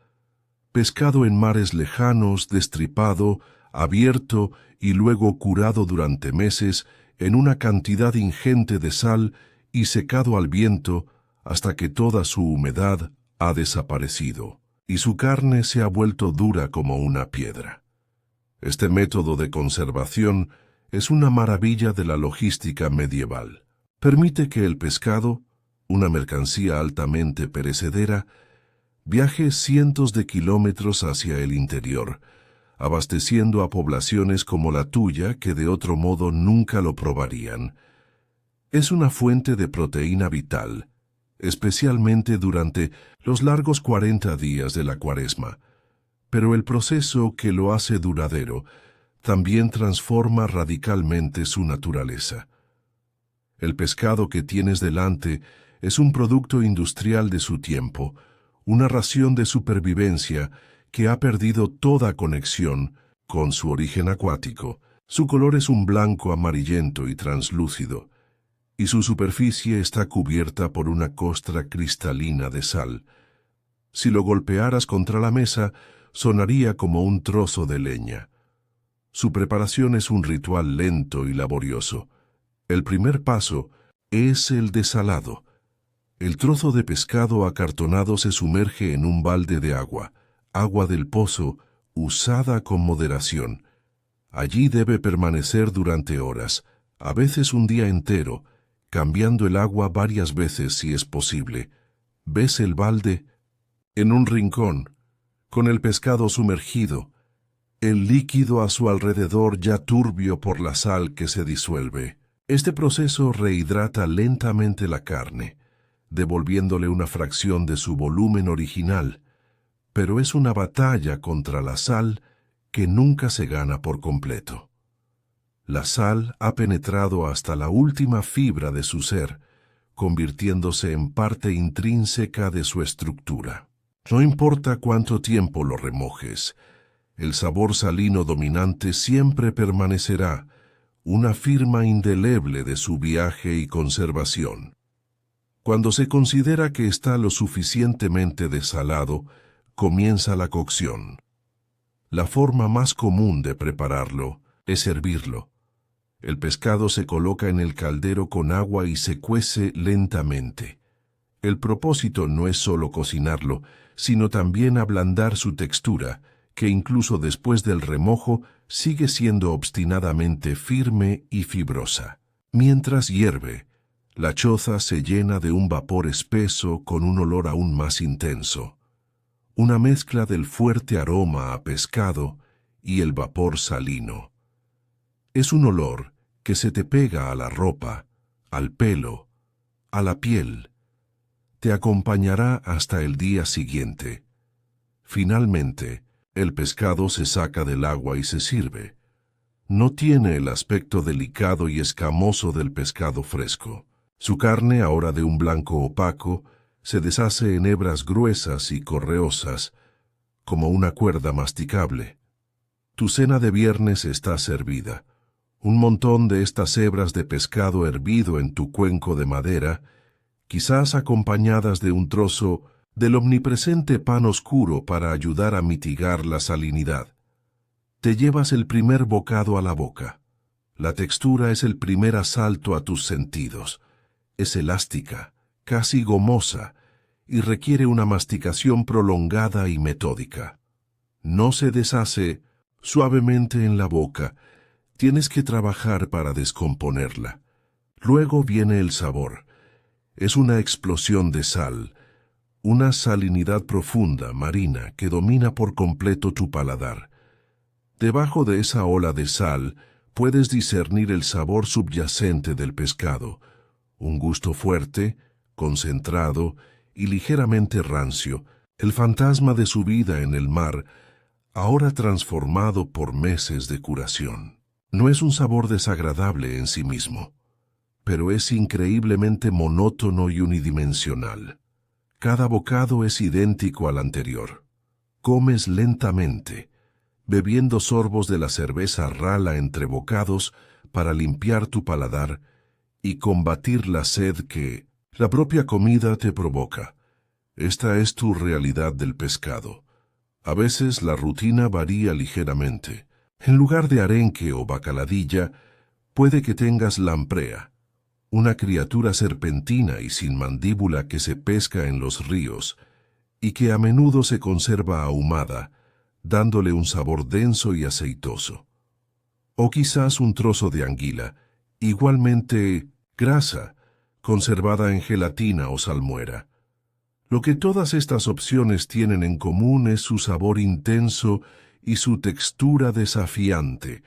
Pescado en mares lejanos, destripado, abierto y luego curado durante meses en una cantidad ingente de sal y secado al viento hasta que toda su humedad ha desaparecido y su carne se ha vuelto dura como una piedra. Este método de conservación es una maravilla de la logística medieval. Permite que el pescado, una mercancía altamente perecedera, viaje cientos de kilómetros hacia el interior, abasteciendo a poblaciones como la tuya que de otro modo nunca lo probarían. Es una fuente de proteína vital, especialmente durante los largos 40 días de la Cuaresma, pero el proceso que lo hace duradero también transforma radicalmente su naturaleza. El pescado que tienes delante es un producto industrial de su tiempo, una ración de supervivencia que ha perdido toda conexión con su origen acuático. Su color es un blanco amarillento y translúcido, y su superficie está cubierta por una costra cristalina de sal. Si lo golpearas contra la mesa, sonaría como un trozo de leña. Su preparación es un ritual lento y laborioso. El primer paso es el desalado. El trozo de pescado acartonado se sumerge en un balde de agua del pozo, usada con moderación. Allí debe permanecer durante horas, a veces un día entero, cambiando el agua varias veces si es posible. ¿Ves el balde? En un rincón, con el pescado sumergido, el líquido a su alrededor ya turbio por la sal que se disuelve. Este proceso rehidrata lentamente la carne, devolviéndole una fracción de su volumen original, pero es una batalla contra la sal que nunca se gana por completo. La sal ha penetrado hasta la última fibra de su ser, convirtiéndose en parte intrínseca de su estructura. No importa cuánto tiempo lo remojes, el sabor salino dominante siempre permanecerá, una firma indeleble de su viaje y conservación. Cuando se considera que está lo suficientemente desalado, comienza la cocción. La forma más común de prepararlo es hervirlo. El pescado se coloca en el caldero con agua y se cuece lentamente. El propósito no es solo cocinarlo, sino también ablandar su textura, que incluso después del remojo sigue siendo obstinadamente firme y fibrosa. Mientras hierve, la choza se llena de un vapor espeso con un olor aún más intenso, una mezcla del fuerte aroma a pescado y el vapor salino. Es un olor que se te pega a la ropa, al pelo, a la piel. Te acompañará hasta el día siguiente. Finalmente, el pescado se saca del agua y se sirve. No tiene el aspecto delicado y escamoso del pescado fresco. Su carne, ahora de un blanco opaco, se deshace en hebras gruesas y correosas, como una cuerda masticable. Tu cena de viernes está servida. Un montón de estas hebras de pescado hervido en tu cuenco de madera, quizás acompañadas de un trozo del omnipresente pan oscuro para ayudar a mitigar la salinidad. Te llevas el primer bocado a la boca. La textura es el primer asalto a tus sentidos. Es elástica, casi gomosa, y requiere una masticación prolongada y metódica. No se deshace suavemente en la boca. Tienes que trabajar para descomponerla. Luego viene el sabor. Es una explosión de sal, una salinidad profunda, marina, que domina por completo tu paladar. Debajo de esa ola de sal puedes discernir el sabor subyacente del pescado, un gusto fuerte, concentrado y ligeramente rancio, el fantasma de su vida en el mar, ahora transformado por meses de curación. No es un sabor desagradable en sí mismo, pero es increíblemente monótono y unidimensional. Cada bocado es idéntico al anterior. Comes lentamente, bebiendo sorbos de la cerveza rala entre bocados para limpiar tu paladar y combatir la sed que la propia comida te provoca. Esta es tu realidad del pescado. A veces la rutina varía ligeramente. En lugar de arenque o bacaladilla, puede que tengas lamprea, una criatura serpentina y sin mandíbula que se pesca en los ríos y que a menudo se conserva ahumada, dándole un sabor denso y aceitoso. O quizás un trozo de anguila, igualmente grasa, conservada en gelatina o salmuera. Lo que todas estas opciones tienen en común es su sabor intenso y su textura desafiante,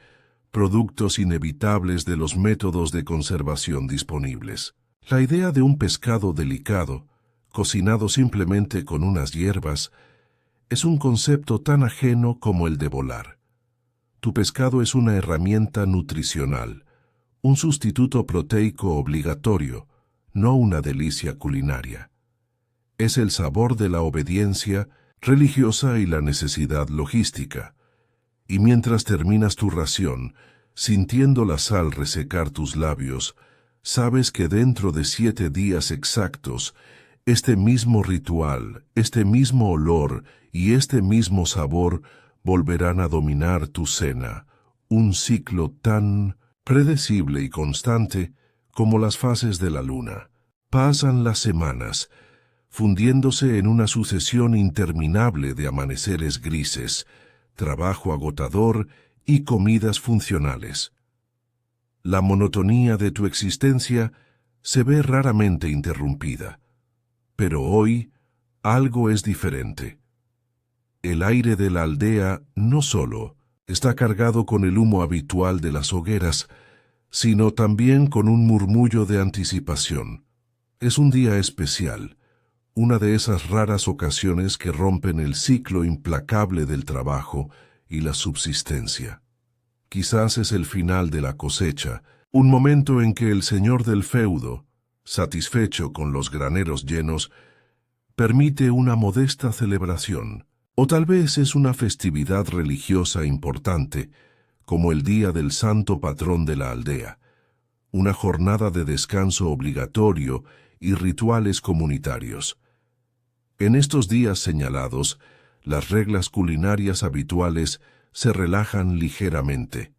productos inevitables de los métodos de conservación disponibles. La idea de un pescado delicado, cocinado simplemente con unas hierbas, es un concepto tan ajeno como el de volar. Tu pescado es una herramienta nutricional, un sustituto proteico obligatorio, no una delicia culinaria. Es el sabor de la obediencia religiosa y la necesidad logística. Y mientras terminas tu ración, sintiendo la sal resecar tus labios, sabes que dentro de 7 días exactos, este mismo ritual, este mismo olor y este mismo sabor volverán a dominar tu cena, un ciclo tan predecible y constante como las fases de la luna. Pasan las semanas, fundiéndose en una sucesión interminable de amaneceres grises, trabajo agotador y comidas funcionales. La monotonía de tu existencia se ve raramente interrumpida. Pero hoy algo es diferente. El aire de la aldea no solo está cargado con el humo habitual de las hogueras, sino también con un murmullo de anticipación. Es un día especial, una de esas raras ocasiones que rompen el ciclo implacable del trabajo y la subsistencia. Quizás es el final de la cosecha, un momento en que el señor del feudo, satisfecho con los graneros llenos, permite una modesta celebración, o tal vez es una festividad religiosa importante, como el día del santo patrón de la aldea, una jornada de descanso obligatorio y rituales comunitarios. En estos días señalados, las reglas culinarias habituales se relajan ligeramente.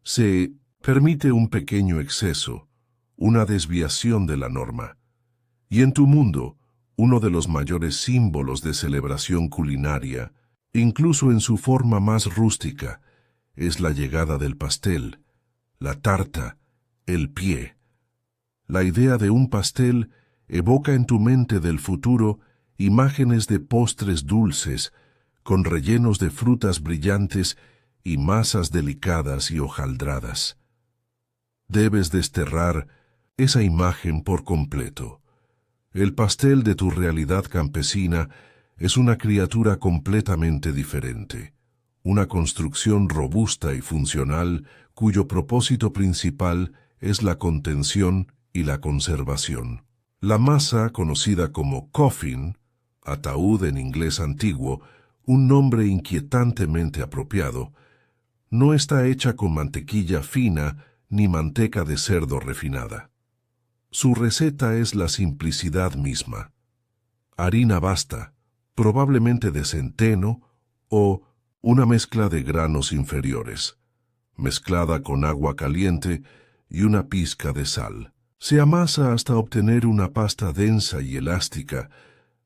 Se permite un pequeño exceso, una desviación de la norma. Y en tu mundo, uno de los mayores símbolos de celebración culinaria, incluso en su forma más rústica, es la llegada del pastel, la tarta, el pie. La idea de un pastel evoca en tu mente del futuro imágenes de postres dulces, con rellenos de frutas brillantes y masas delicadas y hojaldradas. Debes desterrar esa imagen por completo. El pastel de tu realidad campesina es una criatura completamente diferente, una construcción robusta y funcional cuyo propósito principal es la contención y la conservación. La masa, conocida como coffin, ataúd en inglés antiguo, un nombre inquietantemente apropiado, no está hecha con mantequilla fina ni manteca de cerdo refinada. Su receta es la simplicidad misma. Harina basta, probablemente de centeno o una mezcla de granos inferiores, mezclada con agua caliente y una pizca de sal. Se amasa hasta obtener una pasta densa y elástica,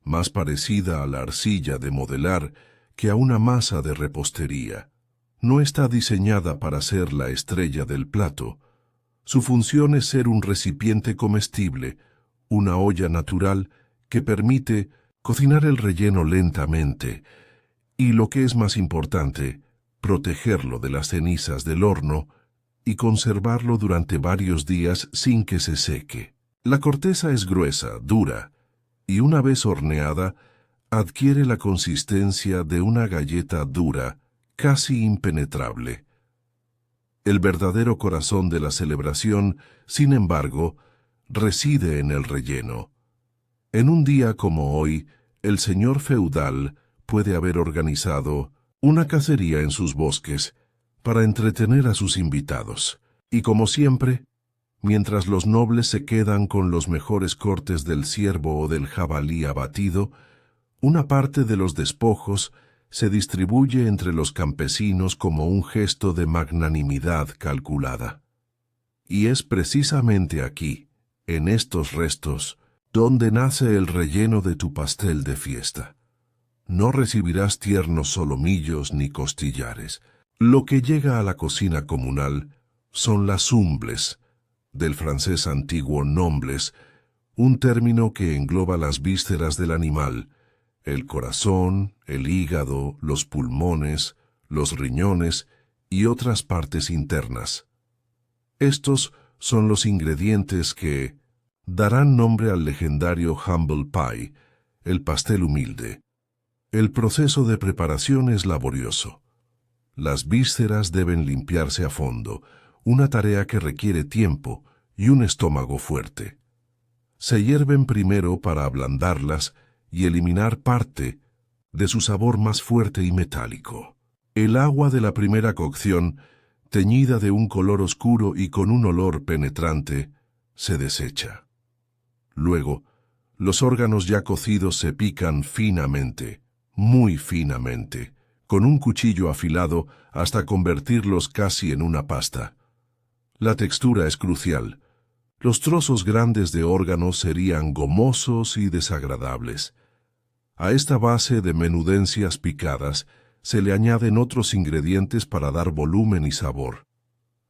más parecida a la arcilla de modelar que a una masa de repostería. No está diseñada para ser la estrella del plato. Su función es ser un recipiente comestible, una olla natural que permite cocinar el relleno lentamente y, lo que es más importante, protegerlo de las cenizas del horno y conservarlo durante varios días sin que se seque. La corteza es gruesa, dura, y una vez horneada, adquiere la consistencia de una galleta dura, casi impenetrable. El verdadero corazón de la celebración, sin embargo, reside en el relleno. En un día como hoy, el señor feudal puede haber organizado una cacería en sus bosques para entretener a sus invitados. Y como siempre, mientras los nobles se quedan con los mejores cortes del ciervo o del jabalí abatido, una parte de los despojos se distribuye entre los campesinos como un gesto de magnanimidad calculada. Y es precisamente aquí, en estos restos, donde nace el relleno de tu pastel de fiesta. No recibirás tiernos solomillos ni costillares. Lo que llega a la cocina comunal son las umbles, del francés antiguo nombles, un término que engloba las vísceras del animal, el corazón, el hígado, los pulmones, los riñones y otras partes internas. Estos son los ingredientes que darán nombre al legendario humble pie, el pastel humilde. El proceso de preparación es laborioso. Las vísceras deben limpiarse a fondo, una tarea que requiere tiempo y un estómago fuerte. Se hierven primero para ablandarlas y eliminar parte de su sabor más fuerte y metálico. El agua de la primera cocción, teñida de un color oscuro y con un olor penetrante, se desecha. Luego, los órganos ya cocidos se pican finamente, muy finamente, con un cuchillo afilado hasta convertirlos casi en una pasta. La textura es crucial. Los trozos grandes de órganos serían gomosos y desagradables. A esta base de menudencias picadas se le añaden otros ingredientes para dar volumen y sabor.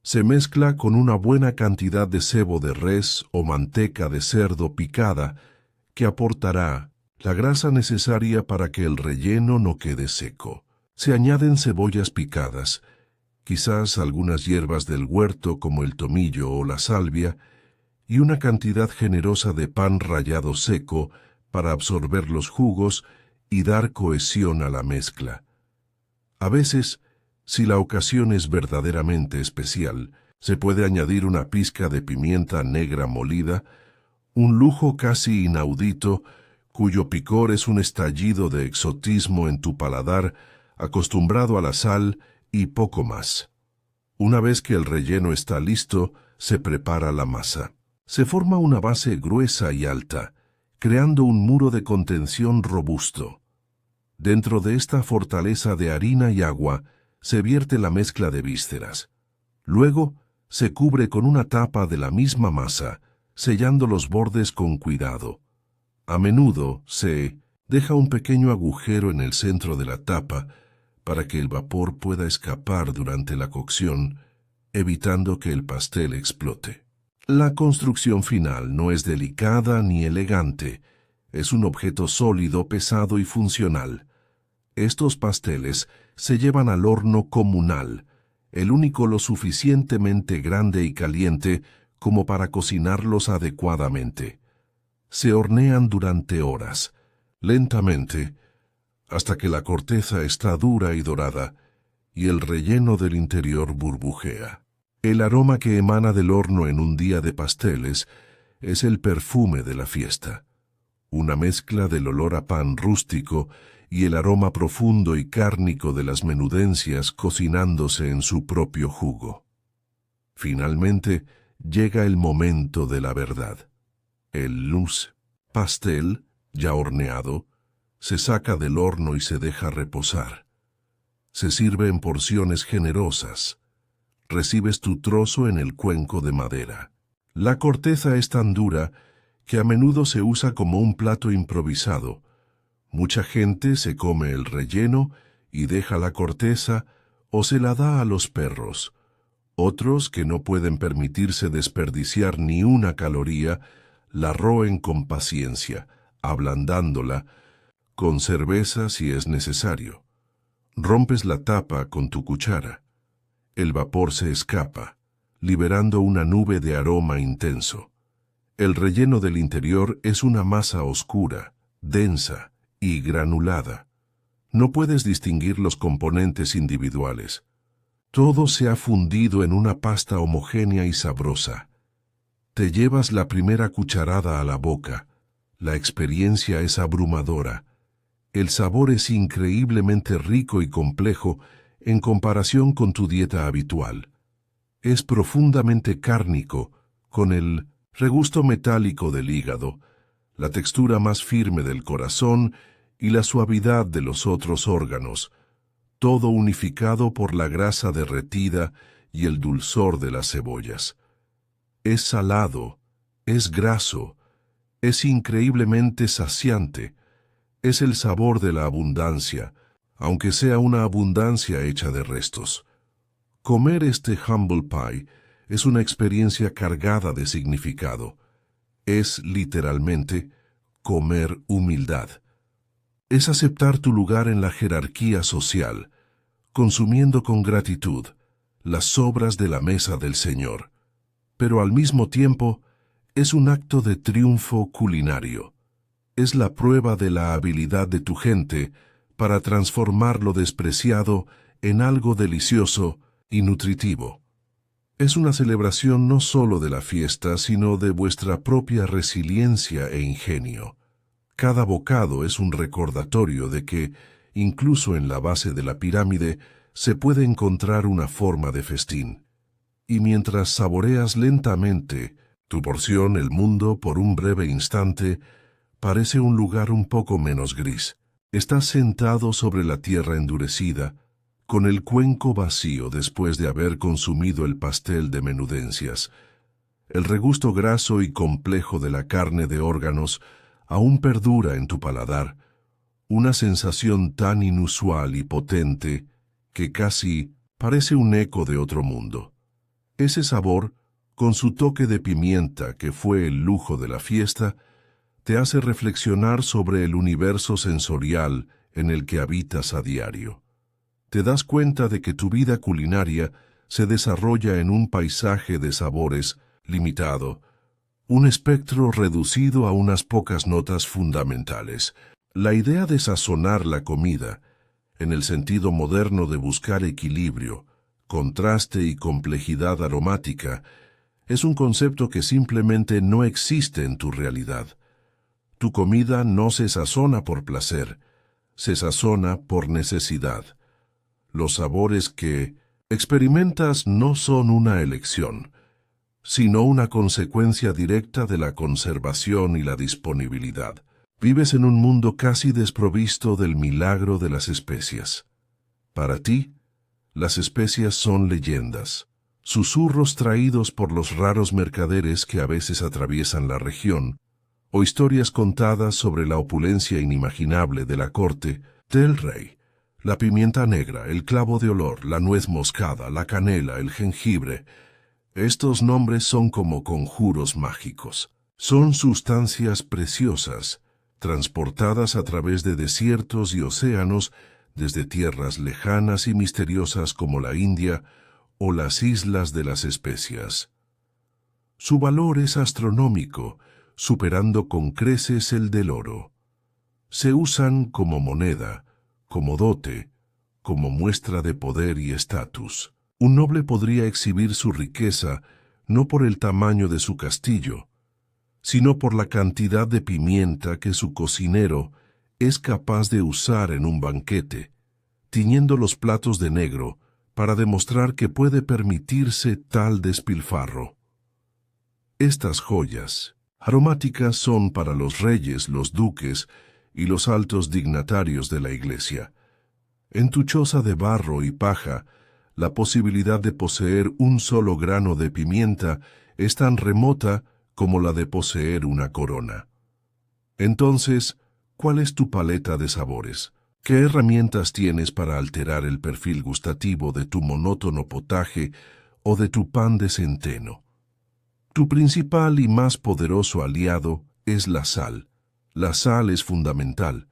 Se mezcla con una buena cantidad de sebo de res o manteca de cerdo picada que aportará la grasa necesaria para que el relleno no quede seco. Se añaden cebollas picadas, quizás algunas hierbas del huerto como el tomillo o la salvia, y una cantidad generosa de pan rallado seco para absorber los jugos y dar cohesión a la mezcla. A veces, si la ocasión es verdaderamente especial, se puede añadir una pizca de pimienta negra molida, un lujo casi inaudito, cuyo picor es un estallido de exotismo en tu paladar, acostumbrado a la sal y poco más. Una vez que el relleno está listo, se prepara la masa. Se forma una base gruesa y alta, creando un muro de contención robusto. Dentro de esta fortaleza de harina y agua, se vierte la mezcla de vísceras. Luego, se cubre con una tapa de la misma masa, sellando los bordes con cuidado. A menudo se deja un pequeño agujero en el centro de la tapa para que el vapor pueda escapar durante la cocción, evitando que el pastel explote. La construcción final no es delicada ni elegante, es un objeto sólido, pesado y funcional. Estos pasteles se llevan al horno comunal, el único lo suficientemente grande y caliente como para cocinarlos adecuadamente. Se hornean durante horas, lentamente, hasta que la corteza está dura y dorada y el relleno del interior burbujea. El aroma que emana del horno en un día de pasteles es el perfume de la fiesta, una mezcla del olor a pan rústico y el aroma profundo y cárnico de las menudencias cocinándose en su propio jugo. Finalmente, llega el momento de la verdad. El luz pastel, ya horneado, se saca del horno y se deja reposar. Se sirve en porciones generosas. Recibes tu trozo en el cuenco de madera. La corteza es tan dura que a menudo se usa como un plato improvisado. Mucha gente se come el relleno y deja la corteza o se la da a los perros. Otros, que no pueden permitirse desperdiciar ni una caloría, la roen con paciencia, ablandándola, con cerveza si es necesario. Rompes la tapa con tu cuchara. El vapor se escapa, liberando una nube de aroma intenso. El relleno del interior es una masa oscura, densa y granulada. No puedes distinguir los componentes individuales. Todo se ha fundido en una pasta homogénea y sabrosa. Te llevas la primera cucharada a la boca. La experiencia es abrumadora. El sabor es increíblemente rico y complejo en comparación con tu dieta habitual. Es profundamente cárnico, con el regusto metálico del hígado, la textura más firme del corazón y la suavidad de los otros órganos, todo unificado por la grasa derretida y el dulzor de las cebollas. Es salado, es graso, es increíblemente saciante, es el sabor de la abundancia, aunque sea una abundancia hecha de restos. Comer este humble pie es una experiencia cargada de significado. Es, literalmente, comer humildad. Es aceptar tu lugar en la jerarquía social, consumiendo con gratitud las sobras de la mesa del Señor. Pero al mismo tiempo, es un acto de triunfo culinario. Es la prueba de la habilidad de tu gente para transformar lo despreciado en algo delicioso y nutritivo. Es una celebración no solo de la fiesta, sino de vuestra propia resiliencia e ingenio. Cada bocado es un recordatorio de que, incluso en la base de la pirámide, se puede encontrar una forma de festín. Y mientras saboreas lentamente tu porción, el mundo, por un breve instante, parece un lugar un poco menos gris. Estás sentado sobre la tierra endurecida, con el cuenco vacío después de haber consumido el pastel de menudencias. El regusto graso y complejo de la carne de órganos aún perdura en tu paladar, una sensación tan inusual y potente que casi parece un eco de otro mundo. Ese sabor, con su toque de pimienta que fue el lujo de la fiesta, te hace reflexionar sobre el universo sensorial en el que habitas a diario. Te das cuenta de que tu vida culinaria se desarrolla en un paisaje de sabores limitado, un espectro reducido a unas pocas notas fundamentales. La idea de sazonar la comida, en el sentido moderno de buscar equilibrio, contraste y complejidad aromática, es un concepto que simplemente no existe en tu realidad. Tu comida no se sazona por placer, se sazona por necesidad. Los sabores que experimentas no son una elección, sino una consecuencia directa de la conservación y la disponibilidad. Vives en un mundo casi desprovisto del milagro de las especias. Para ti, las especias son leyendas, susurros traídos por los raros mercaderes que a veces atraviesan la región, o historias contadas sobre la opulencia inimaginable de la corte del rey. La pimienta negra, el clavo de olor, la nuez moscada, la canela, el jengibre. Estos nombres son como conjuros mágicos. Son sustancias preciosas, transportadas a través de desiertos y océanos desde tierras lejanas y misteriosas como la India o las Islas de las Especias. Su valor es astronómico, superando con creces el del oro. Se usan como moneda, como dote, como muestra de poder y estatus. Un noble podría exhibir su riqueza no por el tamaño de su castillo, sino por la cantidad de pimienta que su cocinero es capaz de usar en un banquete, tiñendo los platos de negro para demostrar que puede permitirse tal despilfarro. Estas joyas aromáticas son para los reyes, los duques y los altos dignatarios de la iglesia. En tu choza de barro y paja, la posibilidad de poseer un solo grano de pimienta es tan remota como la de poseer una corona. Entonces, ¿cuál es tu paleta de sabores? ¿Qué herramientas tienes para alterar el perfil gustativo de tu monótono potaje o de tu pan de centeno? Tu principal y más poderoso aliado es la sal. La sal es fundamental,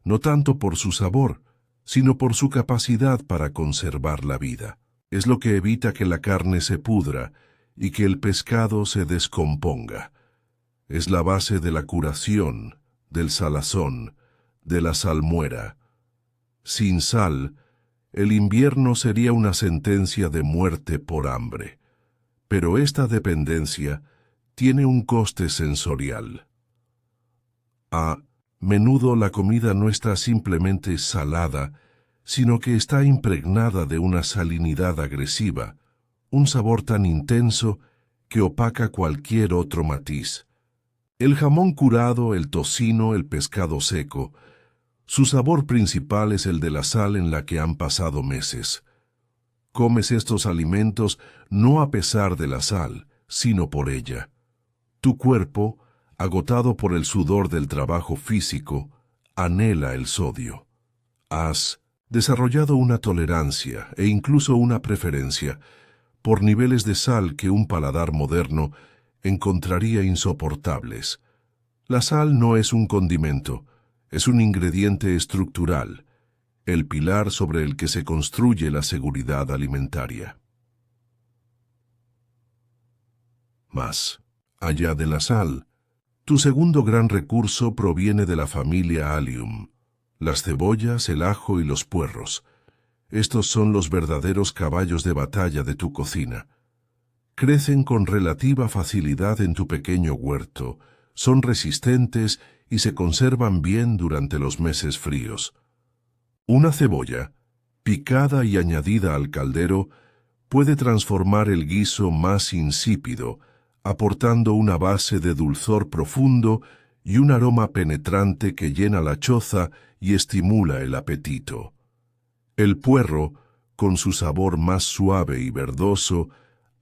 no tanto por su sabor, sino por su capacidad para conservar la vida. Es lo que evita que la carne se pudra y que el pescado se descomponga. Es la base de la curación, del salazón, de la salmuera. Sin sal, el invierno sería una sentencia de muerte por hambre. Pero esta dependencia tiene un coste sensorial. A menudo la comida no está simplemente salada, sino que está impregnada de una salinidad agresiva, un sabor tan intenso que opaca cualquier otro matiz. El jamón curado, el tocino, el pescado seco, su sabor principal es el de la sal en la que han pasado meses. Comes estos alimentos no a pesar de la sal, sino por ella. Tu cuerpo, agotado por el sudor del trabajo físico, anhela el sodio. Has desarrollado una tolerancia e incluso una preferencia por niveles de sal que un paladar moderno encontraría insoportables. La sal no es un condimento, es un ingrediente estructural, el pilar sobre el que se construye la seguridad alimentaria. Más allá de la sal, tu segundo gran recurso proviene de la familia Allium, las cebollas, el ajo y los puerros. Estos son los verdaderos caballos de batalla de tu cocina. Crecen con relativa facilidad en tu pequeño huerto, son resistentes y se conservan bien durante los meses fríos. Una cebolla, picada y añadida al caldero, puede transformar el guiso más insípido, aportando una base de dulzor profundo y un aroma penetrante que llena la choza y estimula el apetito. El puerro, con su sabor más suave y verdoso,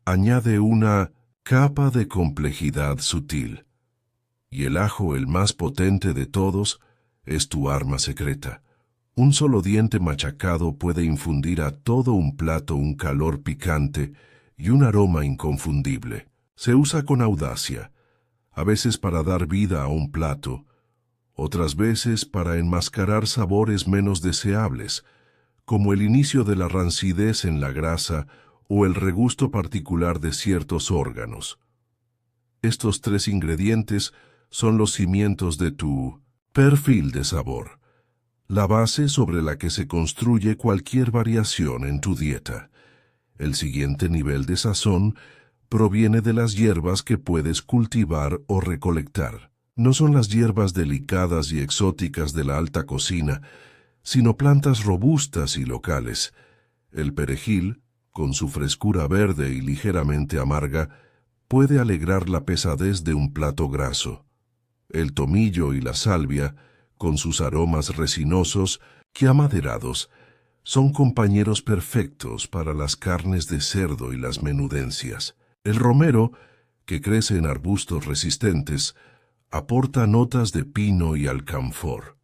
añade una capa de complejidad sutil. Y el ajo, el más potente de todos, es tu arma secreta. Un solo diente machacado puede infundir a todo un plato un calor picante y un aroma inconfundible. Se usa con audacia, a veces para dar vida a un plato, otras veces para enmascarar sabores menos deseables, como el inicio de la rancidez en la grasa o el regusto particular de ciertos órganos. Estos tres ingredientes son los cimientos de tu perfil de sabor, la base sobre la que se construye cualquier variación en tu dieta. El siguiente nivel de sazón proviene de las hierbas que puedes cultivar o recolectar. No son las hierbas delicadas y exóticas de la alta cocina, sino plantas robustas y locales. El perejil, con su frescura verde y ligeramente amarga, puede alegrar la pesadez de un plato graso. El tomillo y la salvia, con sus aromas resinosos que amaderados, son compañeros perfectos para las carnes de cerdo y las menudencias. El romero, que crece en arbustos resistentes, aporta notas de pino y alcanfor.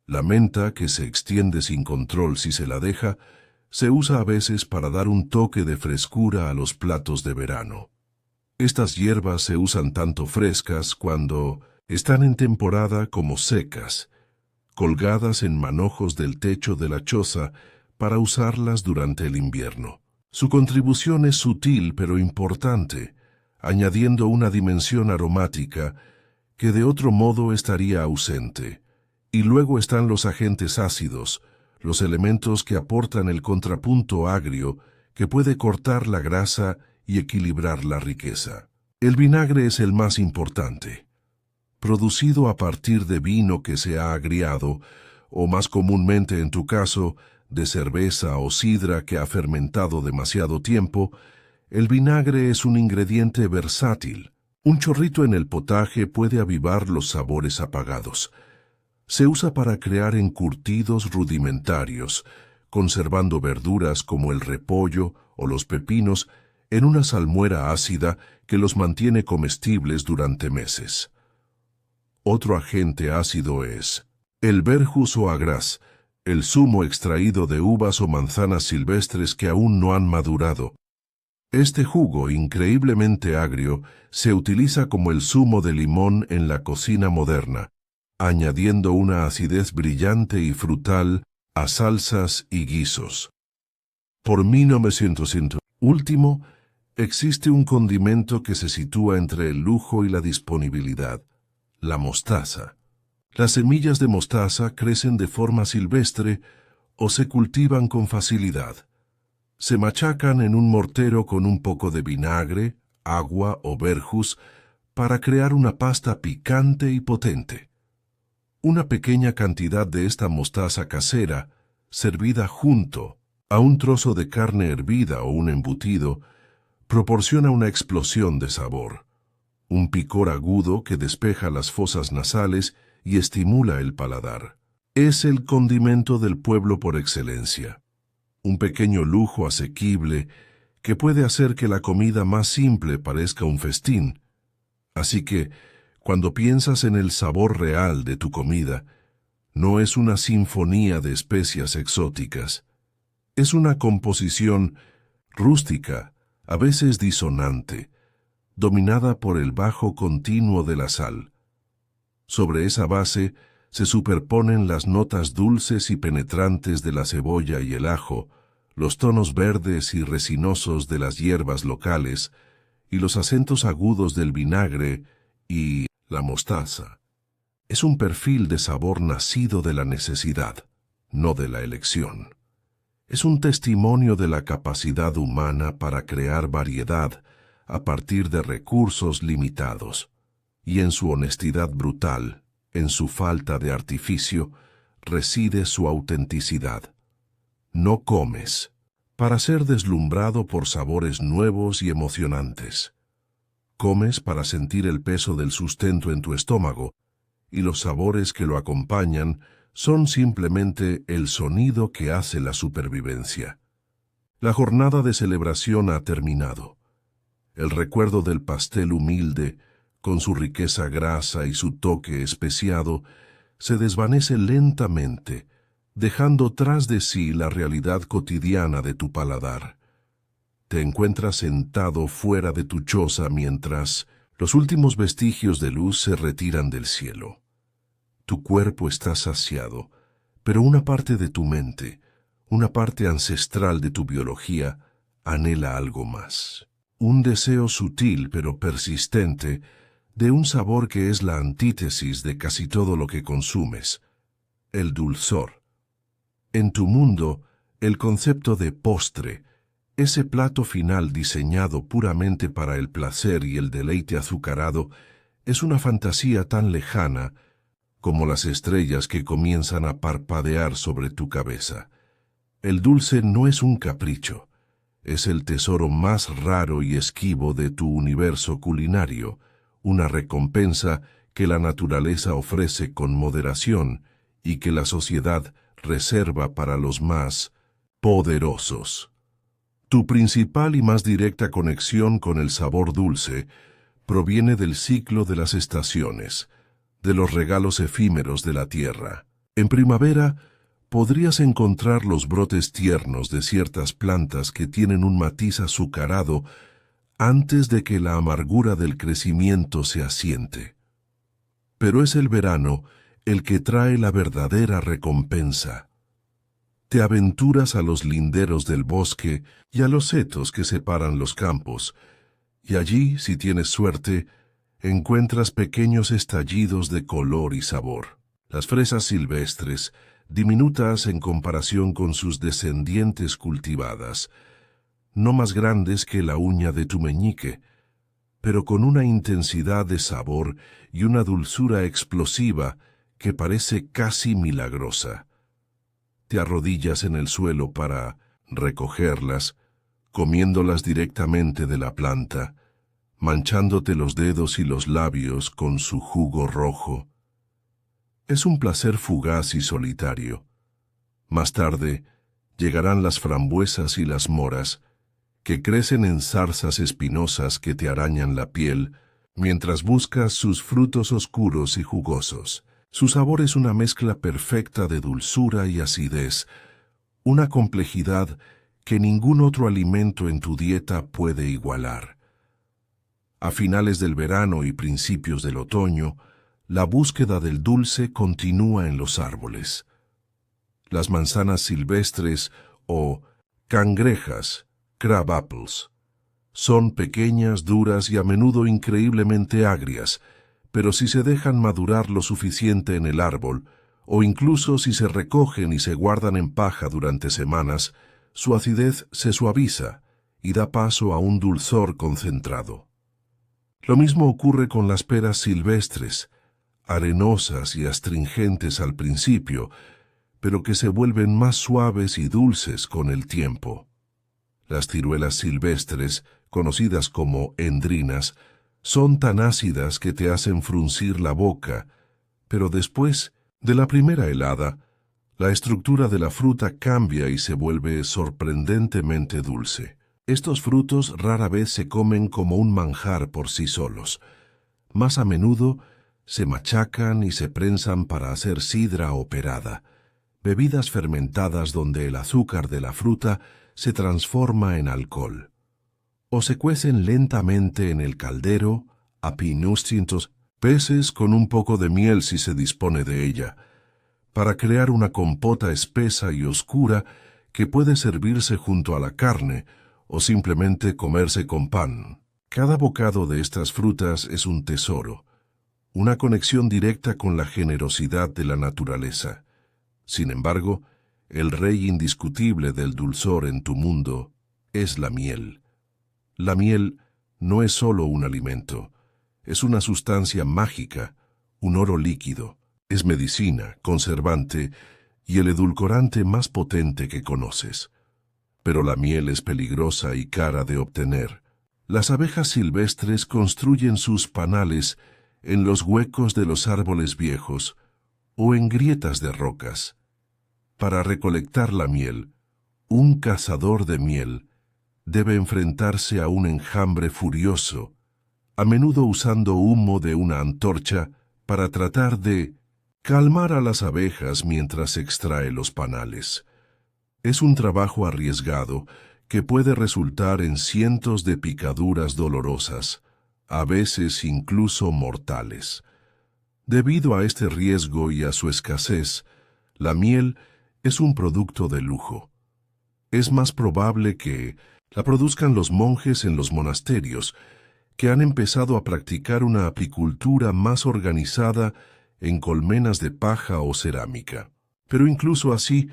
La menta, que se extiende sin control si se la deja, se usa a veces para dar un toque de frescura a los platos de verano. Estas hierbas se usan tanto frescas cuando están en temporada como secas, colgadas en manojos del techo de la choza para usarlas durante el invierno. Su contribución es sutil pero importante, añadiendo una dimensión aromática que de otro modo estaría ausente. Y luego están los agentes ácidos, los elementos que aportan el contrapunto agrio que puede cortar la grasa y equilibrar la riqueza. El vinagre es el más importante. Producido a partir de vino que se ha agriado, o más comúnmente en tu caso, de cerveza o sidra que ha fermentado demasiado tiempo, el vinagre es un ingrediente versátil. Un chorrito en el potaje puede avivar los sabores apagados. Se usa para crear encurtidos rudimentarios, conservando verduras como el repollo o los pepinos en una salmuera ácida que los mantiene comestibles durante meses. Otro agente ácido es el verjus o agraz, el zumo extraído de uvas o manzanas silvestres que aún no han madurado. Este jugo increíblemente agrio se utiliza como el zumo de limón en la cocina moderna, añadiendo una acidez brillante y frutal a salsas y guisos. Por 1900. Último, existe un condimento que se sitúa entre el lujo y la disponibilidad: la mostaza. Las semillas de mostaza crecen de forma silvestre o se cultivan con facilidad. Se machacan en un mortero con un poco de vinagre, agua o verjus para crear una pasta picante y potente. Una pequeña cantidad de esta mostaza casera, servida junto a un trozo de carne hervida o un embutido, proporciona una explosión de sabor, un picor agudo que despeja las fosas nasales y estimula el paladar. Es el condimento del pueblo por excelencia, un pequeño lujo asequible que puede hacer que la comida más simple parezca un festín. Así que, cuando piensas en el sabor real de tu comida, no es una sinfonía de especias exóticas. Es una composición rústica, a veces disonante, dominada por el bajo continuo de la sal. Sobre esa base se superponen las notas dulces y penetrantes de la cebolla y el ajo, los tonos verdes y resinosos de las hierbas locales, y los acentos agudos del vinagre y la mostaza. Es un perfil de sabor nacido de la necesidad, no de la elección. Es un testimonio de la capacidad humana para crear variedad a partir de recursos limitados, y en su honestidad brutal, en su falta de artificio, reside su autenticidad. No comes para ser deslumbrado por sabores nuevos y emocionantes. Comes para sentir el peso del sustento en tu estómago, y los sabores que lo acompañan son simplemente el sonido que hace la supervivencia. La jornada de celebración ha terminado. El recuerdo del pastel humilde, con su riqueza grasa y su toque especiado, se desvanece lentamente, dejando tras de sí la realidad cotidiana de tu paladar. Te encuentras sentado fuera de tu choza mientras los últimos vestigios de luz se retiran del cielo. Tu cuerpo está saciado, pero una parte de tu mente, una parte ancestral de tu biología, anhela algo más. Un deseo sutil pero persistente de un sabor que es la antítesis de casi todo lo que consumes: el dulzor. En tu mundo, el concepto de postre, ese plato final diseñado puramente para el placer y el deleite azucarado, es una fantasía tan lejana como las estrellas que comienzan a parpadear sobre tu cabeza. El dulce no es un capricho, es el tesoro más raro y esquivo de tu universo culinario, una recompensa que la naturaleza ofrece con moderación y que la sociedad reserva para los más poderosos. Tu principal y más directa conexión con el sabor dulce proviene del ciclo de las estaciones, de los regalos efímeros de la tierra. En primavera, podrías encontrar los brotes tiernos de ciertas plantas que tienen un matiz azucarado antes de que la amargura del crecimiento se asiente. Pero es el verano el que trae la verdadera recompensa. Te aventuras a los linderos del bosque y a los setos que separan los campos, Y allí, si tienes suerte, encuentras pequeños estallidos de color y sabor. Las fresas silvestres, diminutas en comparación con sus descendientes cultivadas, no más grandes que la uña de tu meñique, pero con una intensidad de sabor y una dulzura explosiva que parece casi milagrosa. Te arrodillas en el suelo para recogerlas, comiéndolas directamente de la planta, manchándote los dedos y los labios con su jugo rojo. Es un placer fugaz y solitario. Más tarde llegarán las frambuesas y las moras, que crecen en zarzas espinosas que te arañan la piel, mientras buscas sus frutos oscuros y jugosos. Su sabor es una mezcla perfecta de dulzura y acidez, una complejidad que ningún otro alimento en tu dieta puede igualar. A finales del verano y principios del otoño, la búsqueda del dulce continúa en los árboles. Las manzanas silvestres o cangrejas, crab apples, son pequeñas, duras y a menudo increíblemente agrias, pero si se dejan madurar lo suficiente en el árbol, o incluso si se recogen y se guardan en paja durante semanas, su acidez se suaviza y da paso a un dulzor concentrado. Lo mismo ocurre con las peras silvestres, arenosas y astringentes al principio, pero que se vuelven más suaves y dulces con el tiempo. Las ciruelas silvestres, conocidas como endrinas, son tan ácidas que te hacen fruncir la boca, pero después de la primera helada, la estructura de la fruta cambia y se vuelve sorprendentemente dulce. Estos frutos rara vez se comen como un manjar por sí solos. Más a menudo se machacan y se prensan para hacer sidra o perada, bebidas fermentadas donde el azúcar de la fruta se transforma en alcohol. O se cuecen lentamente en el caldero, a pinustientos peces con un poco de miel si se dispone de ella, para crear una compota espesa y oscura que puede servirse junto a la carne o simplemente comerse con pan. Cada bocado de estas frutas es un tesoro, una conexión directa con la generosidad de la naturaleza. Sin embargo, el rey indiscutible del dulzor en tu mundo es la miel. La miel no es solo un alimento, es una sustancia mágica, un oro líquido, es medicina, conservante y el edulcorante más potente que conoces. Pero la miel es peligrosa y cara de obtener. Las abejas silvestres construyen sus panales en los huecos de los árboles viejos o en grietas de rocas. Para recolectar la miel, un cazador de miel debe enfrentarse a un enjambre furioso, a menudo usando humo de una antorcha para tratar de calmar a las abejas mientras extrae los panales. Es un trabajo arriesgado que puede resultar en cientos de picaduras dolorosas, a veces incluso mortales. Debido a este riesgo y a su escasez, la miel es un producto de lujo. Es más probable que la produzcan los monjes en los monasterios, que han empezado a practicar una apicultura más organizada en colmenas de paja o cerámica. Pero incluso así,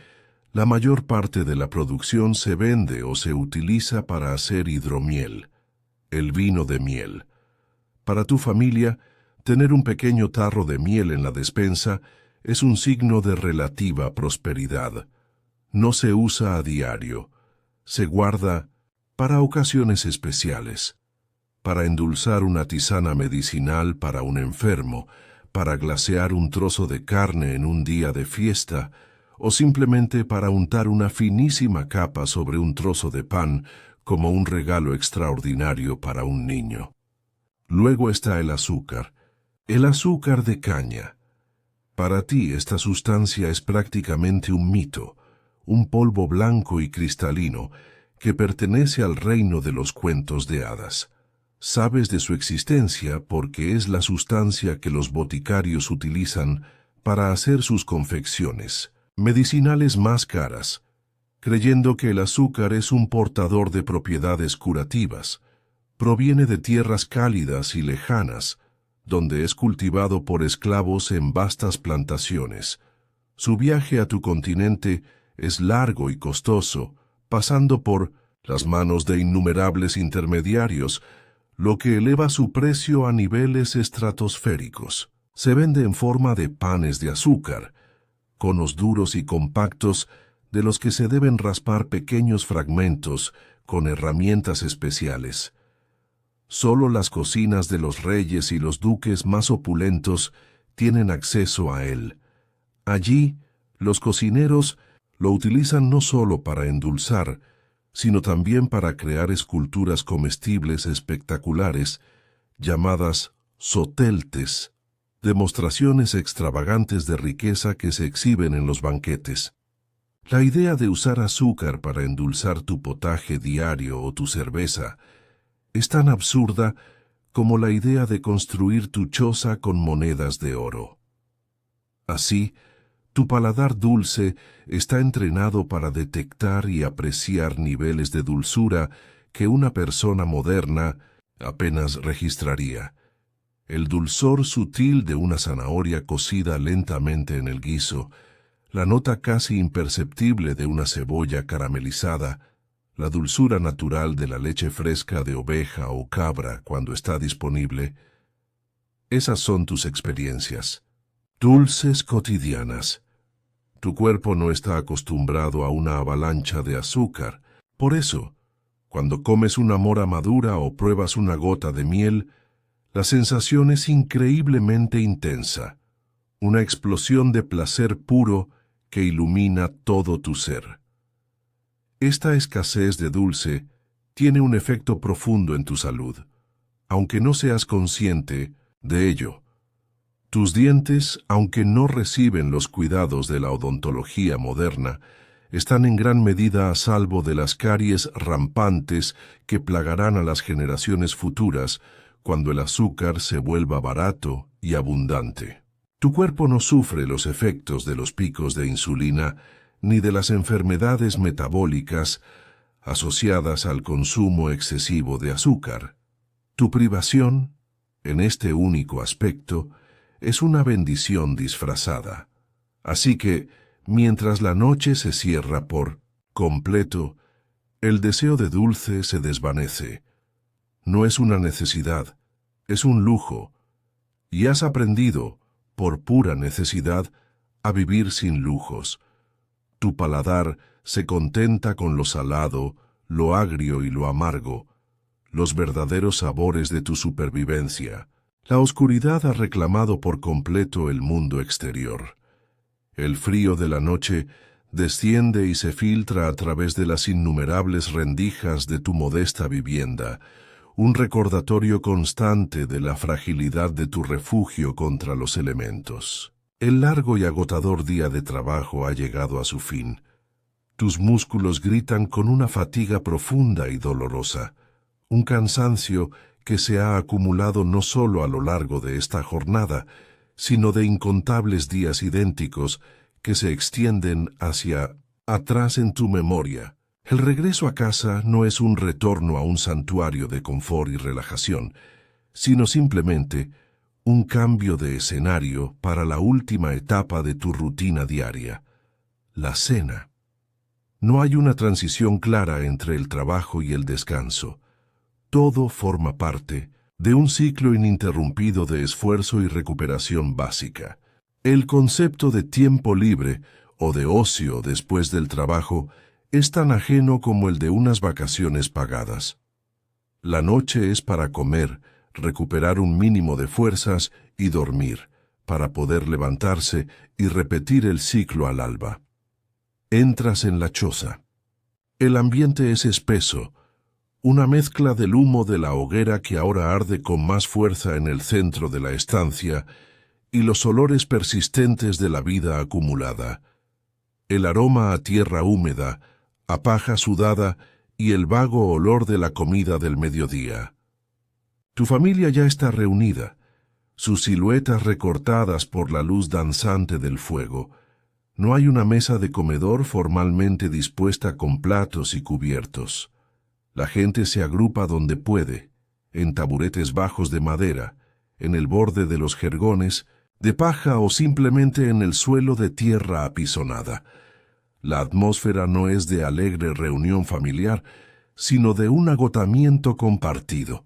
la mayor parte de la producción se vende o se utiliza para hacer hidromiel, el vino de miel. Para tu familia, tener un pequeño tarro de miel en la despensa es un signo de relativa prosperidad. No se usa a diario, se guarda para ocasiones especiales, para endulzar una tisana medicinal para un enfermo, para glasear un trozo de carne en un día de fiesta, o simplemente para untar una finísima capa sobre un trozo de pan como un regalo extraordinario para un niño. Luego está el azúcar de caña. Para ti esta sustancia es prácticamente un mito, un polvo blanco y cristalino que pertenece al reino de los cuentos de hadas. Sabes de su existencia porque es la sustancia que los boticarios utilizan para hacer sus confecciones medicinales más caras, creyendo que el azúcar es un portador de propiedades curativas, proviene de tierras cálidas y lejanas, donde es cultivado por esclavos en vastas plantaciones. Su viaje a tu continente es largo y costoso, pasando por las manos de innumerables intermediarios, lo que eleva su precio a niveles estratosféricos. Se vende en forma de panes de azúcar, conos duros y compactos de los que se deben raspar pequeños fragmentos con herramientas especiales. Solo las cocinas de los reyes y los duques más opulentos tienen acceso a él. Allí, los cocineros lo utilizan no solo para endulzar, sino también para crear esculturas comestibles espectaculares, llamadas soteltes, demostraciones extravagantes de riqueza que se exhiben en los banquetes. La idea de usar azúcar para endulzar tu potaje diario o tu cerveza es tan absurda como la idea de construir tu choza con monedas de oro. Así, tu paladar dulce está entrenado para detectar y apreciar niveles de dulzura que una persona moderna apenas registraría. El dulzor sutil de una zanahoria cocida lentamente en el guiso, la nota casi imperceptible de una cebolla caramelizada, la dulzura natural de la leche fresca de oveja o cabra cuando está disponible. Esas son tus experiencias, dulces cotidianas. Tu cuerpo no está acostumbrado a una avalancha de azúcar. Por eso, cuando comes una mora madura o pruebas una gota de miel, la sensación es increíblemente intensa, una explosión de placer puro que ilumina todo tu ser. Esta escasez de dulce tiene un efecto profundo en tu salud, aunque no seas consciente de ello. Tus dientes, aunque no reciben los cuidados de la odontología moderna, están en gran medida a salvo de las caries rampantes que plagarán a las generaciones futuras cuando el azúcar se vuelva barato y abundante. Tu cuerpo no sufre los efectos de los picos de insulina ni de las enfermedades metabólicas asociadas al consumo excesivo de azúcar. Tu privación, en este único aspecto, es una bendición disfrazada. Así que, mientras la noche se cierra por completo, el deseo de dulce se desvanece. No es una necesidad, es un lujo, y has aprendido, por pura necesidad, a vivir sin lujos. Tu paladar se contenta con lo salado, lo agrio y lo amargo, los verdaderos sabores de tu supervivencia. La oscuridad ha reclamado por completo el mundo exterior. El frío de la noche desciende y se filtra a través de las innumerables rendijas de tu modesta vivienda, un recordatorio constante de la fragilidad de tu refugio contra los elementos. El largo y agotador día de trabajo ha llegado a su fin. Tus músculos gritan con una fatiga profunda y dolorosa, un cansancio que se ha acumulado no solo a lo largo de esta jornada, sino de incontables días idénticos que se extienden hacia atrás en tu memoria. El regreso a casa no es un retorno a un santuario de confort y relajación, sino simplemente un cambio de escenario para la última etapa de tu rutina diaria, la cena. No hay una transición clara entre el trabajo y el descanso. Todo forma parte de un ciclo ininterrumpido de esfuerzo y recuperación básica. El concepto de tiempo libre o de ocio después del trabajo es tan ajeno como el de unas vacaciones pagadas. La noche es para comer, recuperar un mínimo de fuerzas y dormir, para poder levantarse y repetir el ciclo al alba. Entras en la choza. El ambiente es espeso, una mezcla del humo de la hoguera que ahora arde con más fuerza en el centro de la estancia y los olores persistentes de la vida acumulada. El aroma a tierra húmeda, a paja sudada y el vago olor de la comida del mediodía. Tu familia ya está reunida, sus siluetas recortadas por la luz danzante del fuego. No hay una mesa de comedor formalmente dispuesta con platos y cubiertos. La gente se agrupa donde puede, en taburetes bajos de madera, en el borde de los jergones, de paja o simplemente en el suelo de tierra apisonada. La atmósfera no es de alegre reunión familiar, sino de un agotamiento compartido.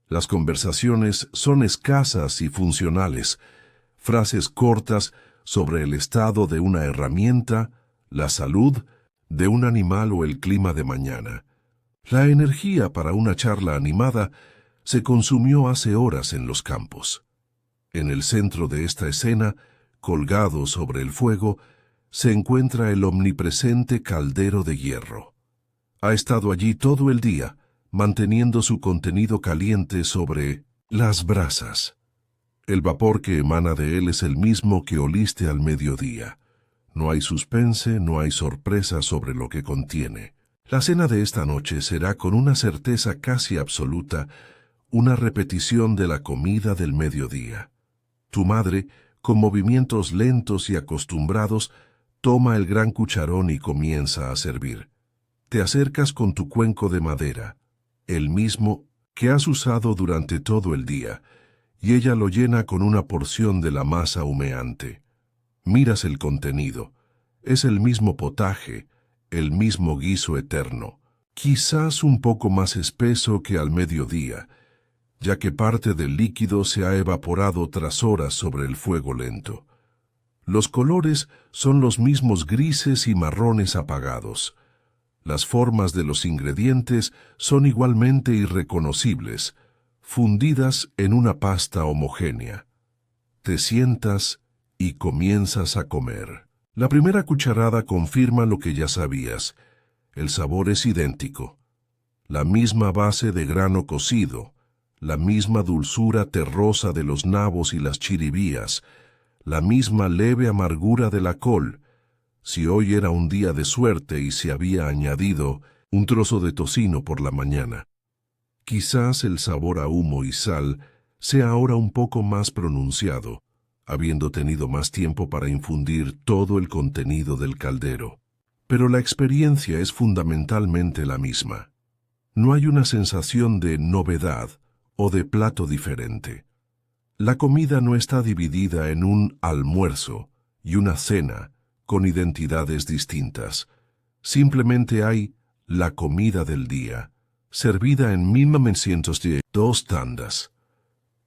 Las conversaciones son escasas y funcionales, frases cortas sobre el estado de una herramienta, la salud de un animal o el clima de mañana. La energía para una charla animada se consumió hace horas en los campos. En el centro de esta escena, colgado sobre el fuego, se encuentra el omnipresente caldero de hierro. Ha estado allí todo el día, manteniendo su contenido caliente sobre las brasas. El vapor que emana de él es el mismo que oliste al mediodía. No hay suspense, no hay sorpresa sobre lo que contiene. La cena de esta noche será con una certeza casi absoluta una repetición de la comida del mediodía. Tu madre, con movimientos lentos y acostumbrados, toma el gran cucharón y comienza a servir. Te acercas con tu cuenco de madera, el mismo que has usado durante todo el día, y ella lo llena con una porción de la masa humeante. Miras el contenido. Es el mismo potaje, el mismo guiso eterno, quizás un poco más espeso que al mediodía, ya que parte del líquido se ha evaporado tras horas sobre el fuego lento. Los colores son los mismos grises y marrones apagados. Las formas de los ingredientes son igualmente irreconocibles, fundidas en una pasta homogénea. Te sientas y comienzas a comer. La primera cucharada confirma lo que ya sabías. El sabor es idéntico. La misma base de grano cocido, la misma dulzura terrosa de los nabos y las chiribías, la misma leve amargura de la col. Si hoy era un día de suerte y se había añadido un trozo de tocino por la mañana. Quizás el sabor a humo y sal sea ahora un poco más pronunciado, habiendo tenido más tiempo para infundir todo el contenido del caldero. Pero la experiencia es fundamentalmente la misma. No hay una sensación de novedad o de plato diferente. La comida no está dividida en un almuerzo y una cena con identidades distintas. Simplemente hay la comida del día, servida en 1902 tandas.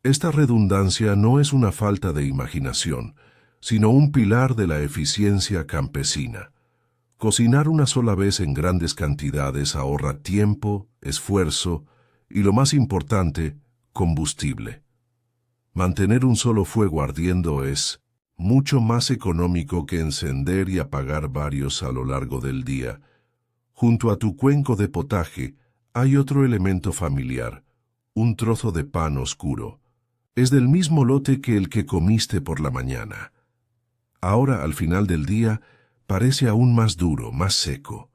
Esta redundancia no es una falta de imaginación, sino un pilar de la eficiencia campesina. Cocinar una sola vez en grandes cantidades ahorra tiempo, esfuerzo y, lo más importante, combustible. Mantener un solo fuego ardiendo es mucho más económico que encender y apagar varios a lo largo del día. Junto a tu cuenco de potaje hay otro elemento familiar, un trozo de pan oscuro. Es del mismo lote que el que comiste por la mañana. Ahora, al final del día, parece aún más duro, más seco.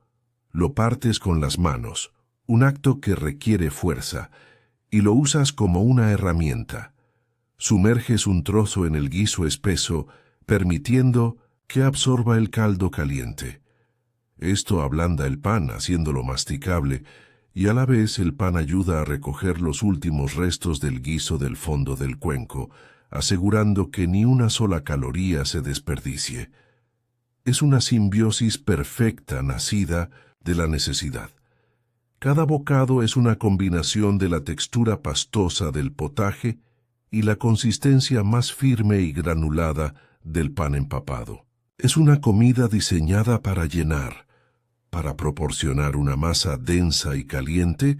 Lo partes con las manos, un acto que requiere fuerza, y lo usas como una herramienta. Sumerges un trozo en el guiso espeso, permitiendo que absorba el caldo caliente. Esto ablanda el pan, haciéndolo masticable, y a la vez el pan ayuda a recoger los últimos restos del guiso del fondo del cuenco, asegurando que ni una sola caloría se desperdicie. Es una simbiosis perfecta nacida de la necesidad. Cada bocado es una combinación de la textura pastosa del potaje y la consistencia más firme y granulada del pan empapado. Es una comida diseñada para llenar, para proporcionar una masa densa y caliente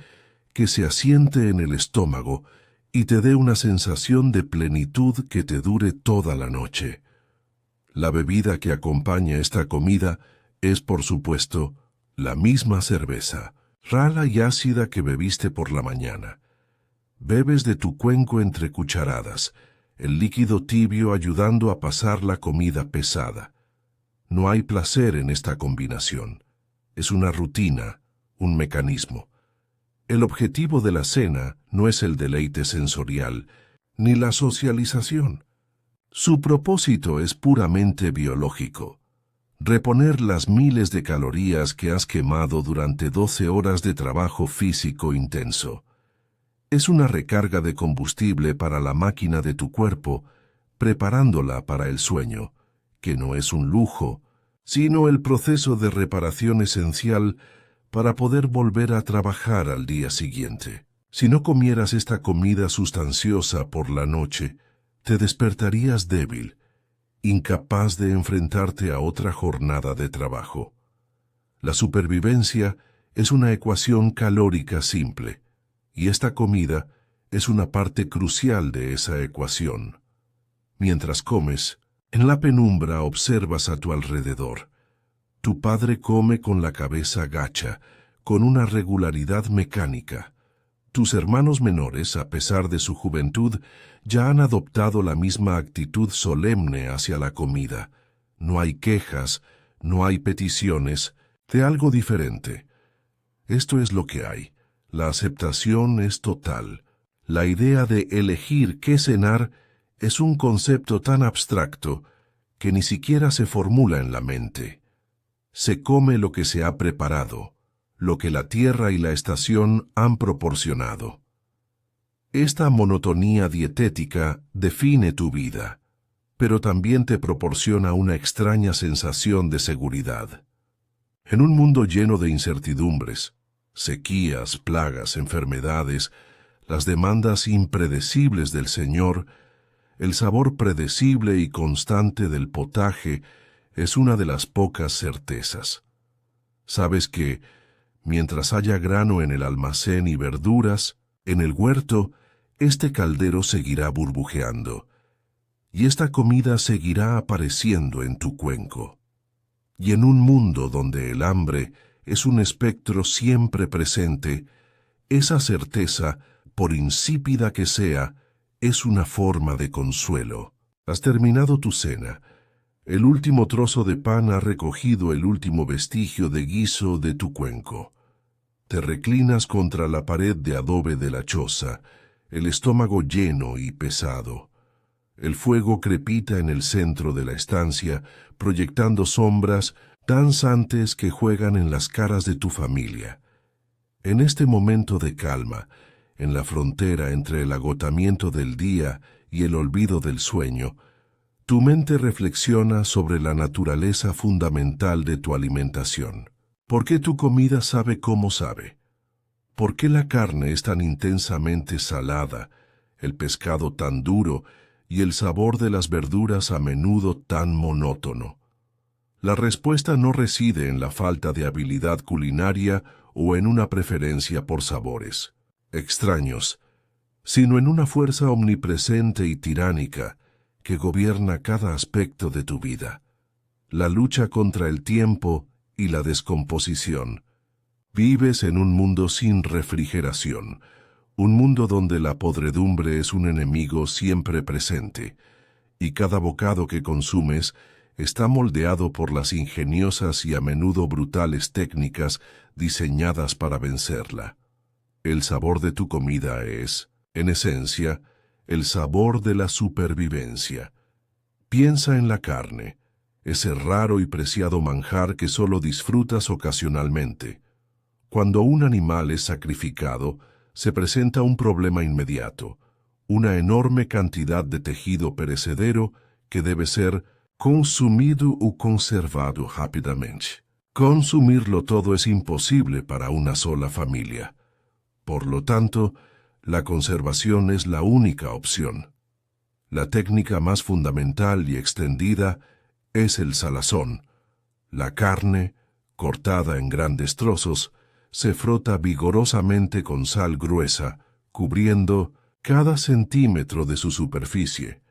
que se asiente en el estómago y te dé una sensación de plenitud que te dure toda la noche. La bebida que acompaña esta comida es, por supuesto, la misma cerveza, rala y ácida que bebiste por la mañana. Bebes de tu cuenco entre cucharadas, el líquido tibio ayudando a pasar la comida pesada. No hay placer en esta combinación. Es una rutina, un mecanismo. El objetivo de la cena no es el deleite sensorial, ni la socialización. Su propósito es puramente biológico. Reponer las miles de calorías que has quemado durante 12 horas de trabajo físico intenso. Es una recarga de combustible para la máquina de tu cuerpo, preparándola para el sueño, que no es un lujo, sino el proceso de reparación esencial para poder volver a trabajar al día siguiente. Si no comieras esta comida sustanciosa por la noche, te despertarías débil, incapaz de enfrentarte a otra jornada de trabajo. La supervivencia es una ecuación calórica simple, y esta comida es una parte crucial de esa ecuación. Mientras comes, en la penumbra observas a tu alrededor. Tu padre come con la cabeza gacha, con una regularidad mecánica. Tus hermanos menores, a pesar de su juventud, ya han adoptado la misma actitud solemne hacia la comida. No hay quejas, no hay peticiones de algo diferente. Esto es lo que hay. La aceptación es total. La idea de elegir qué cenar es un concepto tan abstracto que ni siquiera se formula en la mente. Se come lo que se ha preparado, lo que la tierra y la estación han proporcionado. Esta monotonía dietética define tu vida, pero también te proporciona una extraña sensación de seguridad. En un mundo lleno de incertidumbres, sequías, plagas, enfermedades, las demandas impredecibles del Señor, el sabor predecible y constante del potaje es una de las pocas certezas. Sabes que, mientras haya grano en el almacén y verduras, en el huerto, este caldero seguirá burbujeando, y esta comida seguirá apareciendo en tu cuenco. Y en un mundo donde el hambre es un espectro siempre presente, esa certeza, por insípida que sea, es una forma de consuelo. Has terminado tu cena. El último trozo de pan ha recogido el último vestigio de guiso de tu cuenco. Te reclinas contra la pared de adobe de la choza, el estómago lleno y pesado. El fuego crepita en el centro de la estancia, proyectando sombras danzantes que juegan en las caras de tu familia. En este momento de calma, en la frontera entre el agotamiento del día y el olvido del sueño, tu mente reflexiona sobre la naturaleza fundamental de tu alimentación. ¿Por qué tu comida sabe como sabe? ¿Por qué la carne es tan intensamente salada, el pescado tan duro y el sabor de las verduras a menudo tan monótono? La respuesta no reside en la falta de habilidad culinaria o en una preferencia por sabores extraños, sino en una fuerza omnipresente y tiránica que gobierna cada aspecto de tu vida. La lucha contra el tiempo y la descomposición. Vives en un mundo sin refrigeración, un mundo donde la podredumbre es un enemigo siempre presente, y cada bocado que consumes está moldeado por las ingeniosas y a menudo brutales técnicas diseñadas para vencerla. El sabor de tu comida es, en esencia, el sabor de la supervivencia. Piensa en la carne, ese raro y preciado manjar que solo disfrutas ocasionalmente. Cuando un animal es sacrificado, se presenta un problema inmediato, una enorme cantidad de tejido perecedero que debe ser consumido o conservado rápidamente. Consumirlo todo es imposible para una sola familia. Por lo tanto, la conservación es la única opción. La técnica más fundamental y extendida es el salazón. La carne, cortada en grandes trozos, se frota vigorosamente con sal gruesa, cubriendo cada centímetro de su superficie.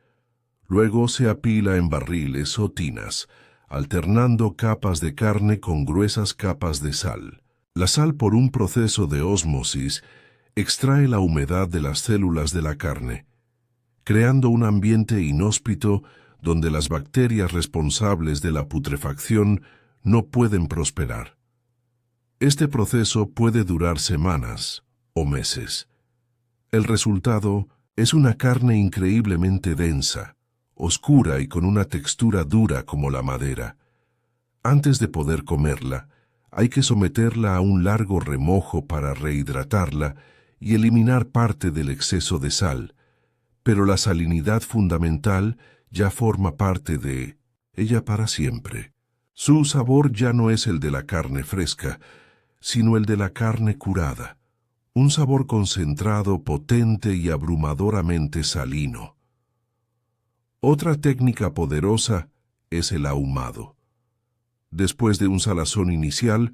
Luego se apila en barriles o tinas, alternando capas de carne con gruesas capas de sal. La sal, por un proceso de ósmosis, extrae la humedad de las células de la carne, creando un ambiente inhóspito donde las bacterias responsables de la putrefacción no pueden prosperar. Este proceso puede durar semanas o meses. El resultado es una carne increíblemente densa, oscura y con una textura dura como la madera. Antes de poder comerla, hay que someterla a un largo remojo para rehidratarla y eliminar parte del exceso de sal, pero la salinidad fundamental ya forma parte de ella para siempre. Su sabor ya no es el de la carne fresca, sino el de la carne curada, un sabor concentrado, potente y abrumadoramente salino. Otra técnica poderosa es el ahumado. Después de un salazón inicial,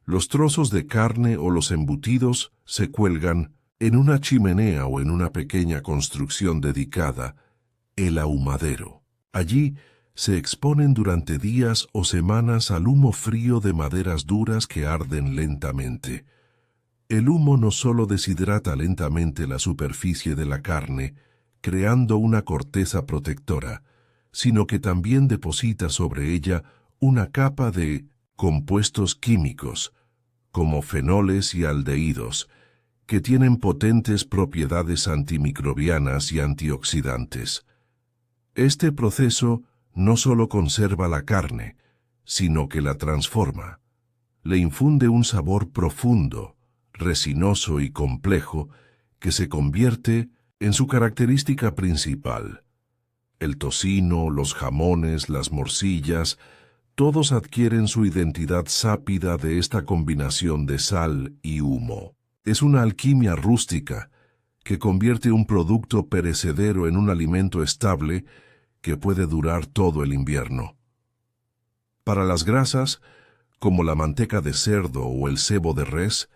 los trozos de carne o los embutidos se cuelgan en una chimenea o en una pequeña construcción dedicada, el ahumadero. Allí se exponen durante días o semanas al humo frío de maderas duras que arden lentamente. El humo no solo deshidrata lentamente la superficie de la carne, creando una corteza protectora, sino que también deposita sobre ella una capa de compuestos químicos, como fenoles y aldehídos, que tienen potentes propiedades antimicrobianas y antioxidantes. Este proceso no solo conserva la carne, sino que la transforma. Le infunde un sabor profundo, resinoso y complejo, que se convierte en su característica principal. El tocino, los jamones, las morcillas, todos adquieren su identidad sápida de esta combinación de sal y humo. Es una alquimia rústica que convierte un producto perecedero en un alimento estable que puede durar todo el invierno. Para las grasas, como la manteca de cerdo o el sebo de res,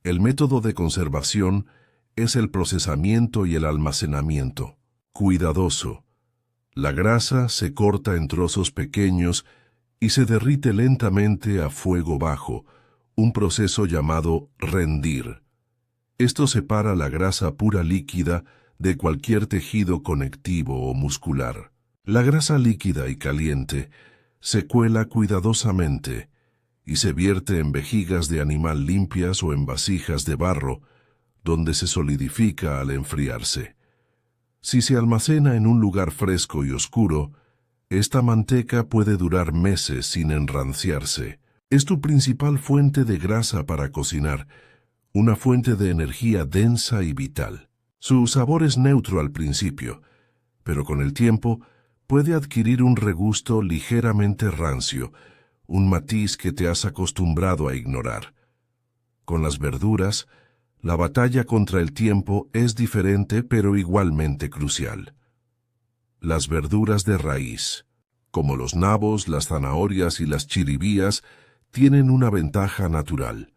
el método de conservación es el procesamiento y el almacenamiento. Cuidadoso. La grasa se corta en trozos pequeños y se derrite lentamente a fuego bajo, un proceso llamado rendir. Esto separa la grasa pura líquida de cualquier tejido conectivo o muscular. La grasa líquida y caliente se cuela cuidadosamente y se vierte en vejigas de animal limpias o en vasijas de barro, donde se solidifica al enfriarse. Si se almacena en un lugar fresco y oscuro, esta manteca puede durar meses sin enranciarse. Es tu principal fuente de grasa para cocinar, una fuente de energía densa y vital. Su sabor es neutro al principio, pero con el tiempo puede adquirir un regusto ligeramente rancio, un matiz que te has acostumbrado a ignorar. Con las verduras, la batalla contra el tiempo es diferente pero igualmente crucial. Las verduras de raíz, como los nabos, las zanahorias y las chiribías, tienen una ventaja natural.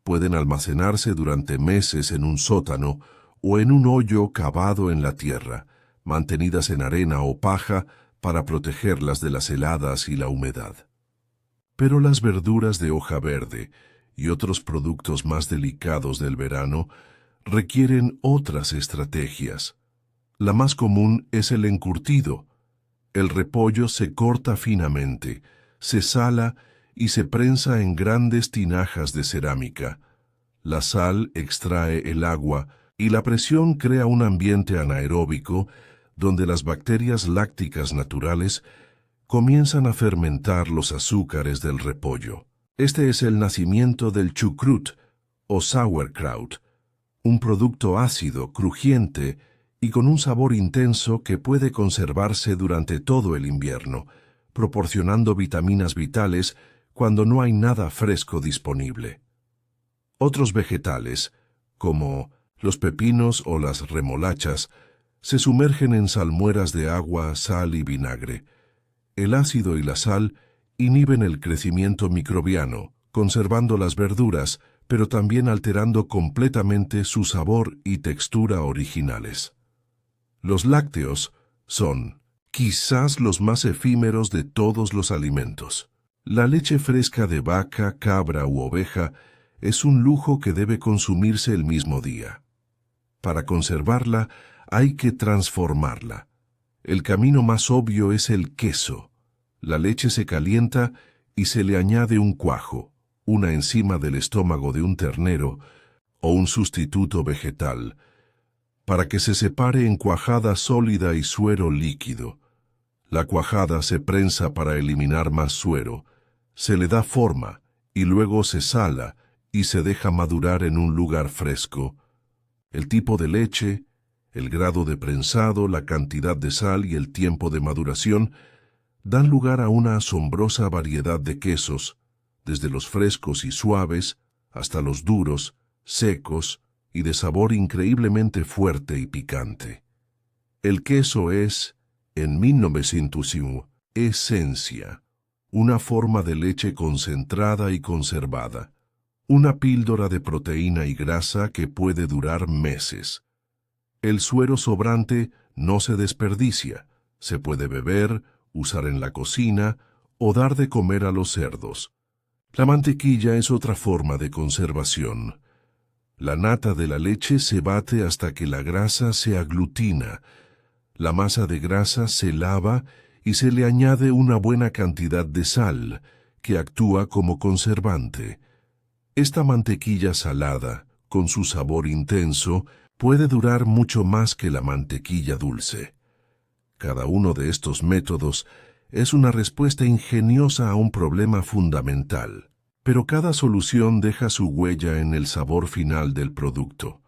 Pueden almacenarse durante meses en un sótano o en un hoyo cavado en la tierra, mantenidas en arena o paja para protegerlas de las heladas y la humedad. Pero las verduras de hoja verde y otros productos más delicados del verano requieren otras estrategias. La más común es el encurtido. El repollo se corta finamente, se sala y se prensa en grandes tinajas de cerámica. La sal extrae el agua y la presión crea un ambiente anaeróbico donde las bacterias lácticas naturales comienzan a fermentar los azúcares del repollo. Este es el nacimiento del chucrut o sauerkraut, un producto ácido, crujiente y con un sabor intenso que puede conservarse durante todo el invierno, proporcionando vitaminas vitales cuando no hay nada fresco disponible. Otros vegetales, como los pepinos o las remolachas, se sumergen en salmueras de agua, sal y vinagre. El ácido y la sal inhiben el crecimiento microbiano, conservando las verduras, pero también alterando completamente su sabor y textura originales. Los lácteos son, quizás, los más efímeros de todos los alimentos. La leche fresca de vaca, cabra u oveja es un lujo que debe consumirse el mismo día. Para conservarla, hay que transformarla. El camino más obvio es el queso. La leche se calienta y se le añade un cuajo, una enzima del estómago de un ternero o un sustituto vegetal, para que se separe en cuajada sólida y suero líquido. La cuajada se prensa para eliminar más suero, se le da forma y luego se sala y se deja madurar en un lugar fresco. El tipo de leche, el grado de prensado, la cantidad de sal y el tiempo de maduración dan lugar a una asombrosa variedad de quesos, desde los frescos y suaves hasta los duros, secos y de sabor increíblemente fuerte y picante. El queso es, en 1901, esencia, una forma de leche concentrada y conservada, una píldora de proteína y grasa que puede durar meses. El suero sobrante no se desperdicia, se puede beber, usar en la cocina o dar de comer a los cerdos. La mantequilla es otra forma de conservación. La nata de la leche se bate hasta que la grasa se aglutina. La masa de grasa se lava y se le añade una buena cantidad de sal, que actúa como conservante. Esta mantequilla salada, con su sabor intenso, puede durar mucho más que la mantequilla dulce. Cada uno de estos métodos es una respuesta ingeniosa a un problema fundamental, pero cada solución deja su huella en el sabor final del producto.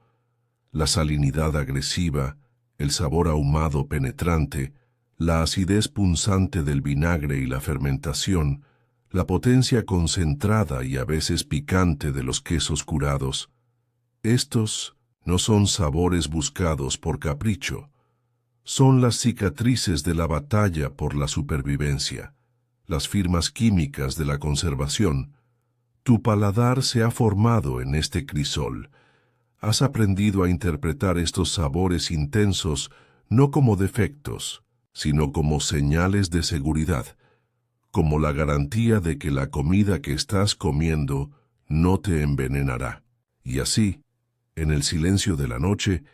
La salinidad agresiva, el sabor ahumado penetrante, la acidez punzante del vinagre y la fermentación, la potencia concentrada y a veces picante de los quesos curados. Estos no son sabores buscados por capricho. Son las cicatrices de la batalla por la supervivencia, las firmas químicas de la conservación. Tu paladar se ha formado en este crisol. Has aprendido a interpretar estos sabores intensos no como defectos, sino como señales de seguridad, como la garantía de que la comida que estás comiendo no te envenenará. Y así, en el silencio de la noche,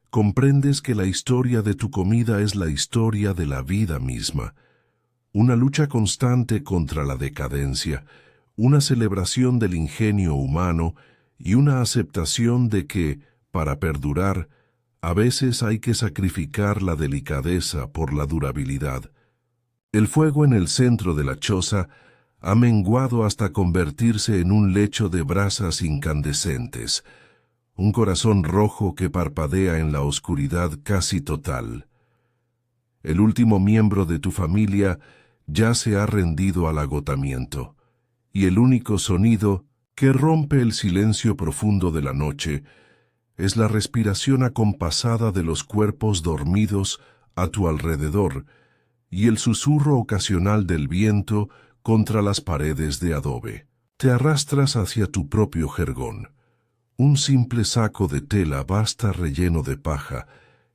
comprendes que la historia de tu comida es la historia de la vida misma, una lucha constante contra la decadencia, una celebración del ingenio humano y una aceptación de que, para perdurar, a veces hay que sacrificar la delicadeza por la durabilidad. El fuego en el centro de la choza ha menguado hasta convertirse en un lecho de brasas incandescentes, un corazón rojo que parpadea en la oscuridad casi total. El último miembro de tu familia ya se ha rendido al agotamiento, y el único sonido que rompe el silencio profundo de la noche es la respiración acompasada de los cuerpos dormidos a tu alrededor y el susurro ocasional del viento contra las paredes de adobe. Te arrastras hacia tu propio jergón, un simple saco de tela basta relleno de paja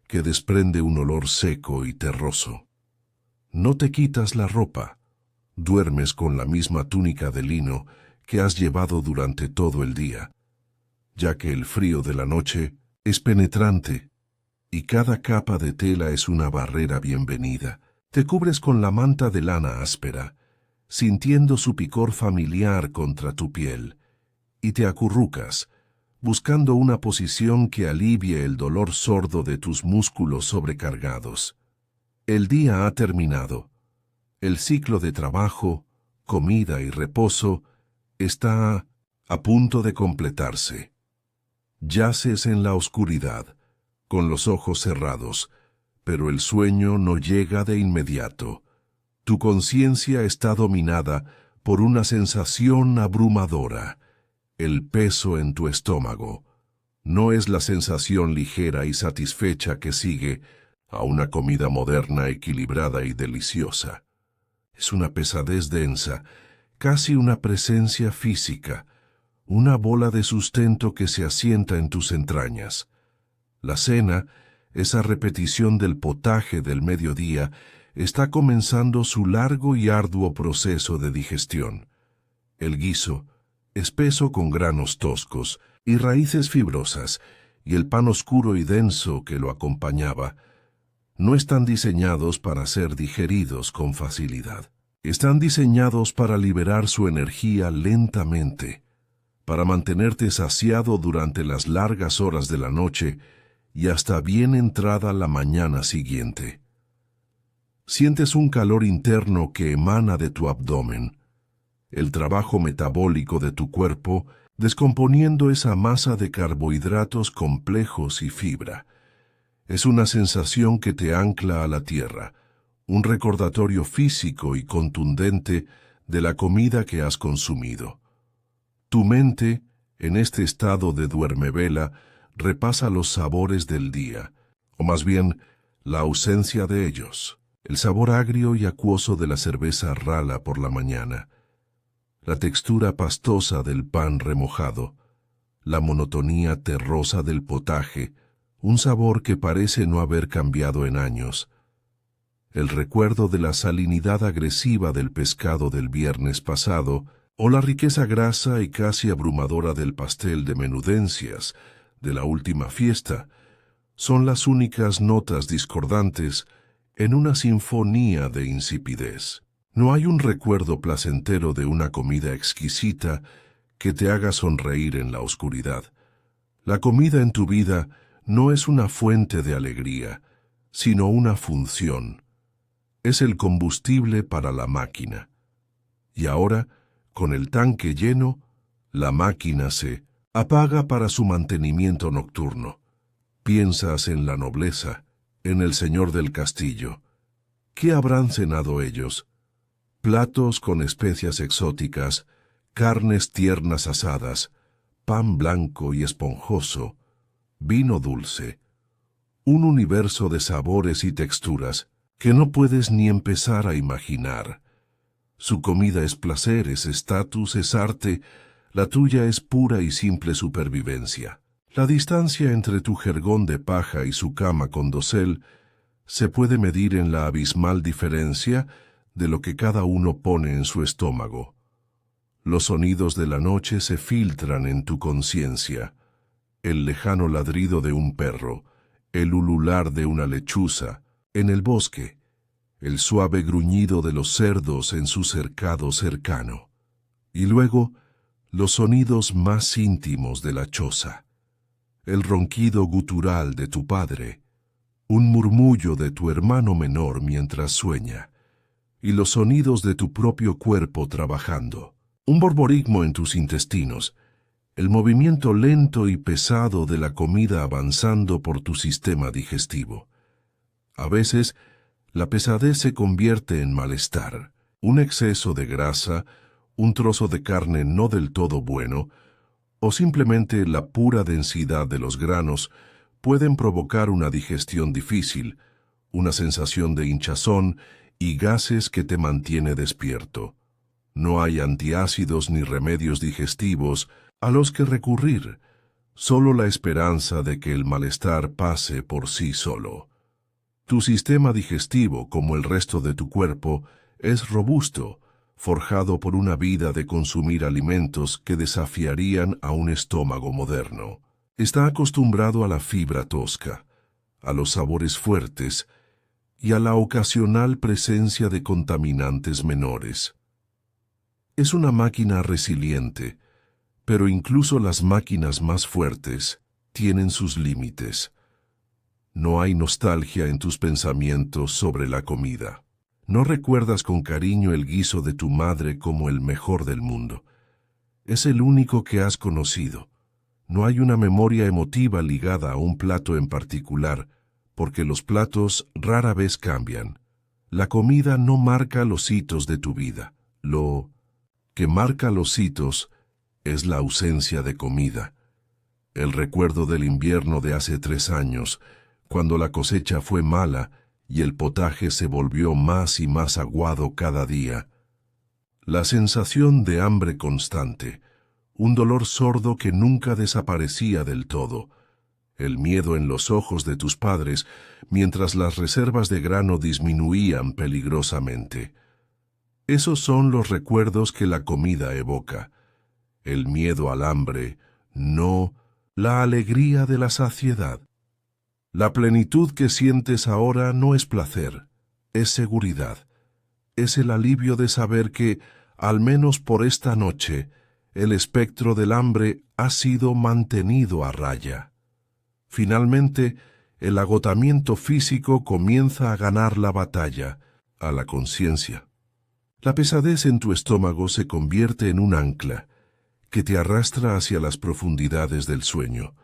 que desprende un olor seco y terroso. No te quitas la ropa, duermes con la misma túnica de lino que has llevado durante todo el día, ya que el frío de la noche es penetrante y cada capa de tela es una barrera bienvenida. Te cubres con la manta de lana áspera, sintiendo su picor familiar contra tu piel, y te acurrucas, buscando una posición que alivie el dolor sordo de tus músculos sobrecargados. El día ha terminado. El ciclo de trabajo, comida y reposo está a punto de completarse. Yaces en la oscuridad, con los ojos cerrados, pero el sueño no llega de inmediato. Tu conciencia está dominada por una sensación abrumadora, el peso en tu estómago. No es la sensación ligera y satisfecha que sigue a una comida moderna, equilibrada y deliciosa. Es una pesadez densa, casi una presencia física, una bola de sustento que se asienta en tus entrañas. La cena, esa repetición del potaje del mediodía, está comenzando su largo y arduo proceso de digestión. El guiso, espeso con granos toscos y raíces fibrosas, y el pan oscuro y denso que lo acompañaba, no están diseñados para ser digeridos con facilidad. Están diseñados para liberar su energía lentamente, para mantenerte saciado durante las largas horas de la noche y hasta bien entrada la mañana siguiente. Sientes un calor interno que emana de tu abdomen. El trabajo metabólico de tu cuerpo descomponiendo esa masa de carbohidratos complejos y fibra. Es una sensación que te ancla a la tierra, un recordatorio físico y contundente de la comida que has consumido. Tu mente, en este estado de duermevela, repasa los sabores del día, o más bien, la ausencia de ellos. El sabor agrio y acuoso de la cerveza rala por la mañana, la textura pastosa del pan remojado, la monotonía terrosa del potaje, un sabor que parece no haber cambiado en años, el recuerdo de la salinidad agresiva del pescado del viernes pasado, o la riqueza grasa y casi abrumadora del pastel de menudencias de la última fiesta, son las únicas notas discordantes en una sinfonía de insipidez. No hay un recuerdo placentero de una comida exquisita que te haga sonreír en la oscuridad. La comida en tu vida no es una fuente de alegría, sino una función. Es el combustible para la máquina. Y ahora, con el tanque lleno, la máquina se apaga para su mantenimiento nocturno. Piensas en la nobleza, en el señor del castillo. ¿Qué habrán cenado ellos? Platos con especias exóticas, carnes tiernas asadas, pan blanco y esponjoso, vino dulce, un universo de sabores y texturas que no puedes ni empezar a imaginar. Su comida es placer, es estatus, es arte, la tuya es pura y simple supervivencia. La distancia entre tu jergón de paja y su cama con dosel se puede medir en la abismal diferencia de lo que cada uno pone en su estómago. Los sonidos de la noche se filtran en tu conciencia. El lejano ladrido de un perro, el ulular de una lechuza, en el bosque, el suave gruñido de los cerdos en su cercado cercano. Y luego, los sonidos más íntimos de la choza. El ronquido gutural de tu padre, un murmullo de tu hermano menor mientras sueña, y los sonidos de tu propio cuerpo trabajando, un borborismo en tus intestinos, el movimiento lento y pesado de la comida avanzando por tu sistema digestivo. A veces, la pesadez se convierte en malestar, un exceso de grasa, un trozo de carne no del todo bueno, o simplemente la pura densidad de los granos pueden provocar una digestión difícil, una sensación de hinchazón y gases que te mantiene despierto. No hay antiácidos ni remedios digestivos a los que recurrir, solo la esperanza de que el malestar pase por sí solo. Tu sistema digestivo, como el resto de tu cuerpo, es robusto, forjado por una vida de consumir alimentos que desafiarían a un estómago moderno. Está acostumbrado a la fibra tosca, a los sabores fuertes y a la ocasional presencia de contaminantes menores. Es una máquina resiliente, pero incluso las máquinas más fuertes tienen sus límites. No hay nostalgia en tus pensamientos sobre la comida. No recuerdas con cariño el guiso de tu madre como el mejor del mundo. Es el único que has conocido. No hay una memoria emotiva ligada a un plato en particular, porque los platos rara vez cambian. La comida no marca los hitos de tu vida. Lo que marca los hitos es la ausencia de comida. El recuerdo del invierno de hace 3 años, cuando la cosecha fue mala y el potaje se volvió más y más aguado cada día. La sensación de hambre constante, un dolor sordo que nunca desaparecía del todo, el miedo en los ojos de tus padres mientras las reservas de grano disminuían peligrosamente. Esos son los recuerdos que la comida evoca. El miedo al hambre, no la alegría de la saciedad. La plenitud que sientes ahora no es placer, es seguridad. Es el alivio de saber que, al menos por esta noche, el espectro del hambre ha sido mantenido a raya. Finalmente, el agotamiento físico comienza a ganar la batalla a la conciencia. La pesadez en tu estómago se convierte en un ancla que te arrastra hacia las profundidades del sueño.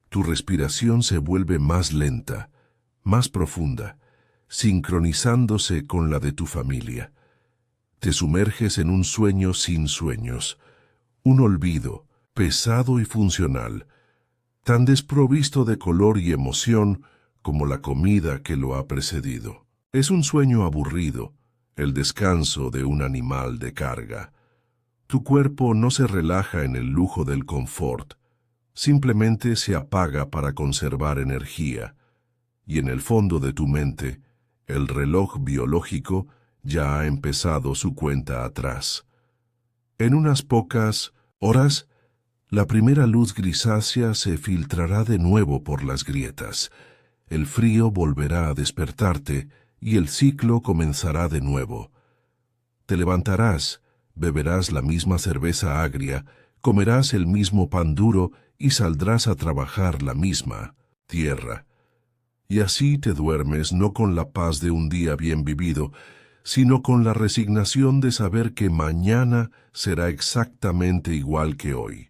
Tu respiración se vuelve más lenta, más profunda, sincronizándose con la de tu familia. Te sumerges en un sueño sin sueños, un olvido, pesado y funcional, tan desprovisto de color y emoción como la comida que lo ha precedido. Es un sueño aburrido, el descanso de un animal de carga. Tu cuerpo no se relaja en el lujo del confort, simplemente se apaga para conservar energía, y en el fondo de tu mente, el reloj biológico ya ha empezado su cuenta atrás. En unas pocas horas, la primera luz grisácea se filtrará de nuevo por las grietas. El frío volverá a despertarte y el ciclo comenzará de nuevo. Te levantarás, beberás la misma cerveza agria, comerás el mismo pan duro y saldrás a trabajar la misma tierra. Y así te duermes no con la paz de un día bien vivido, sino con la resignación de saber que mañana será exactamente igual que hoy.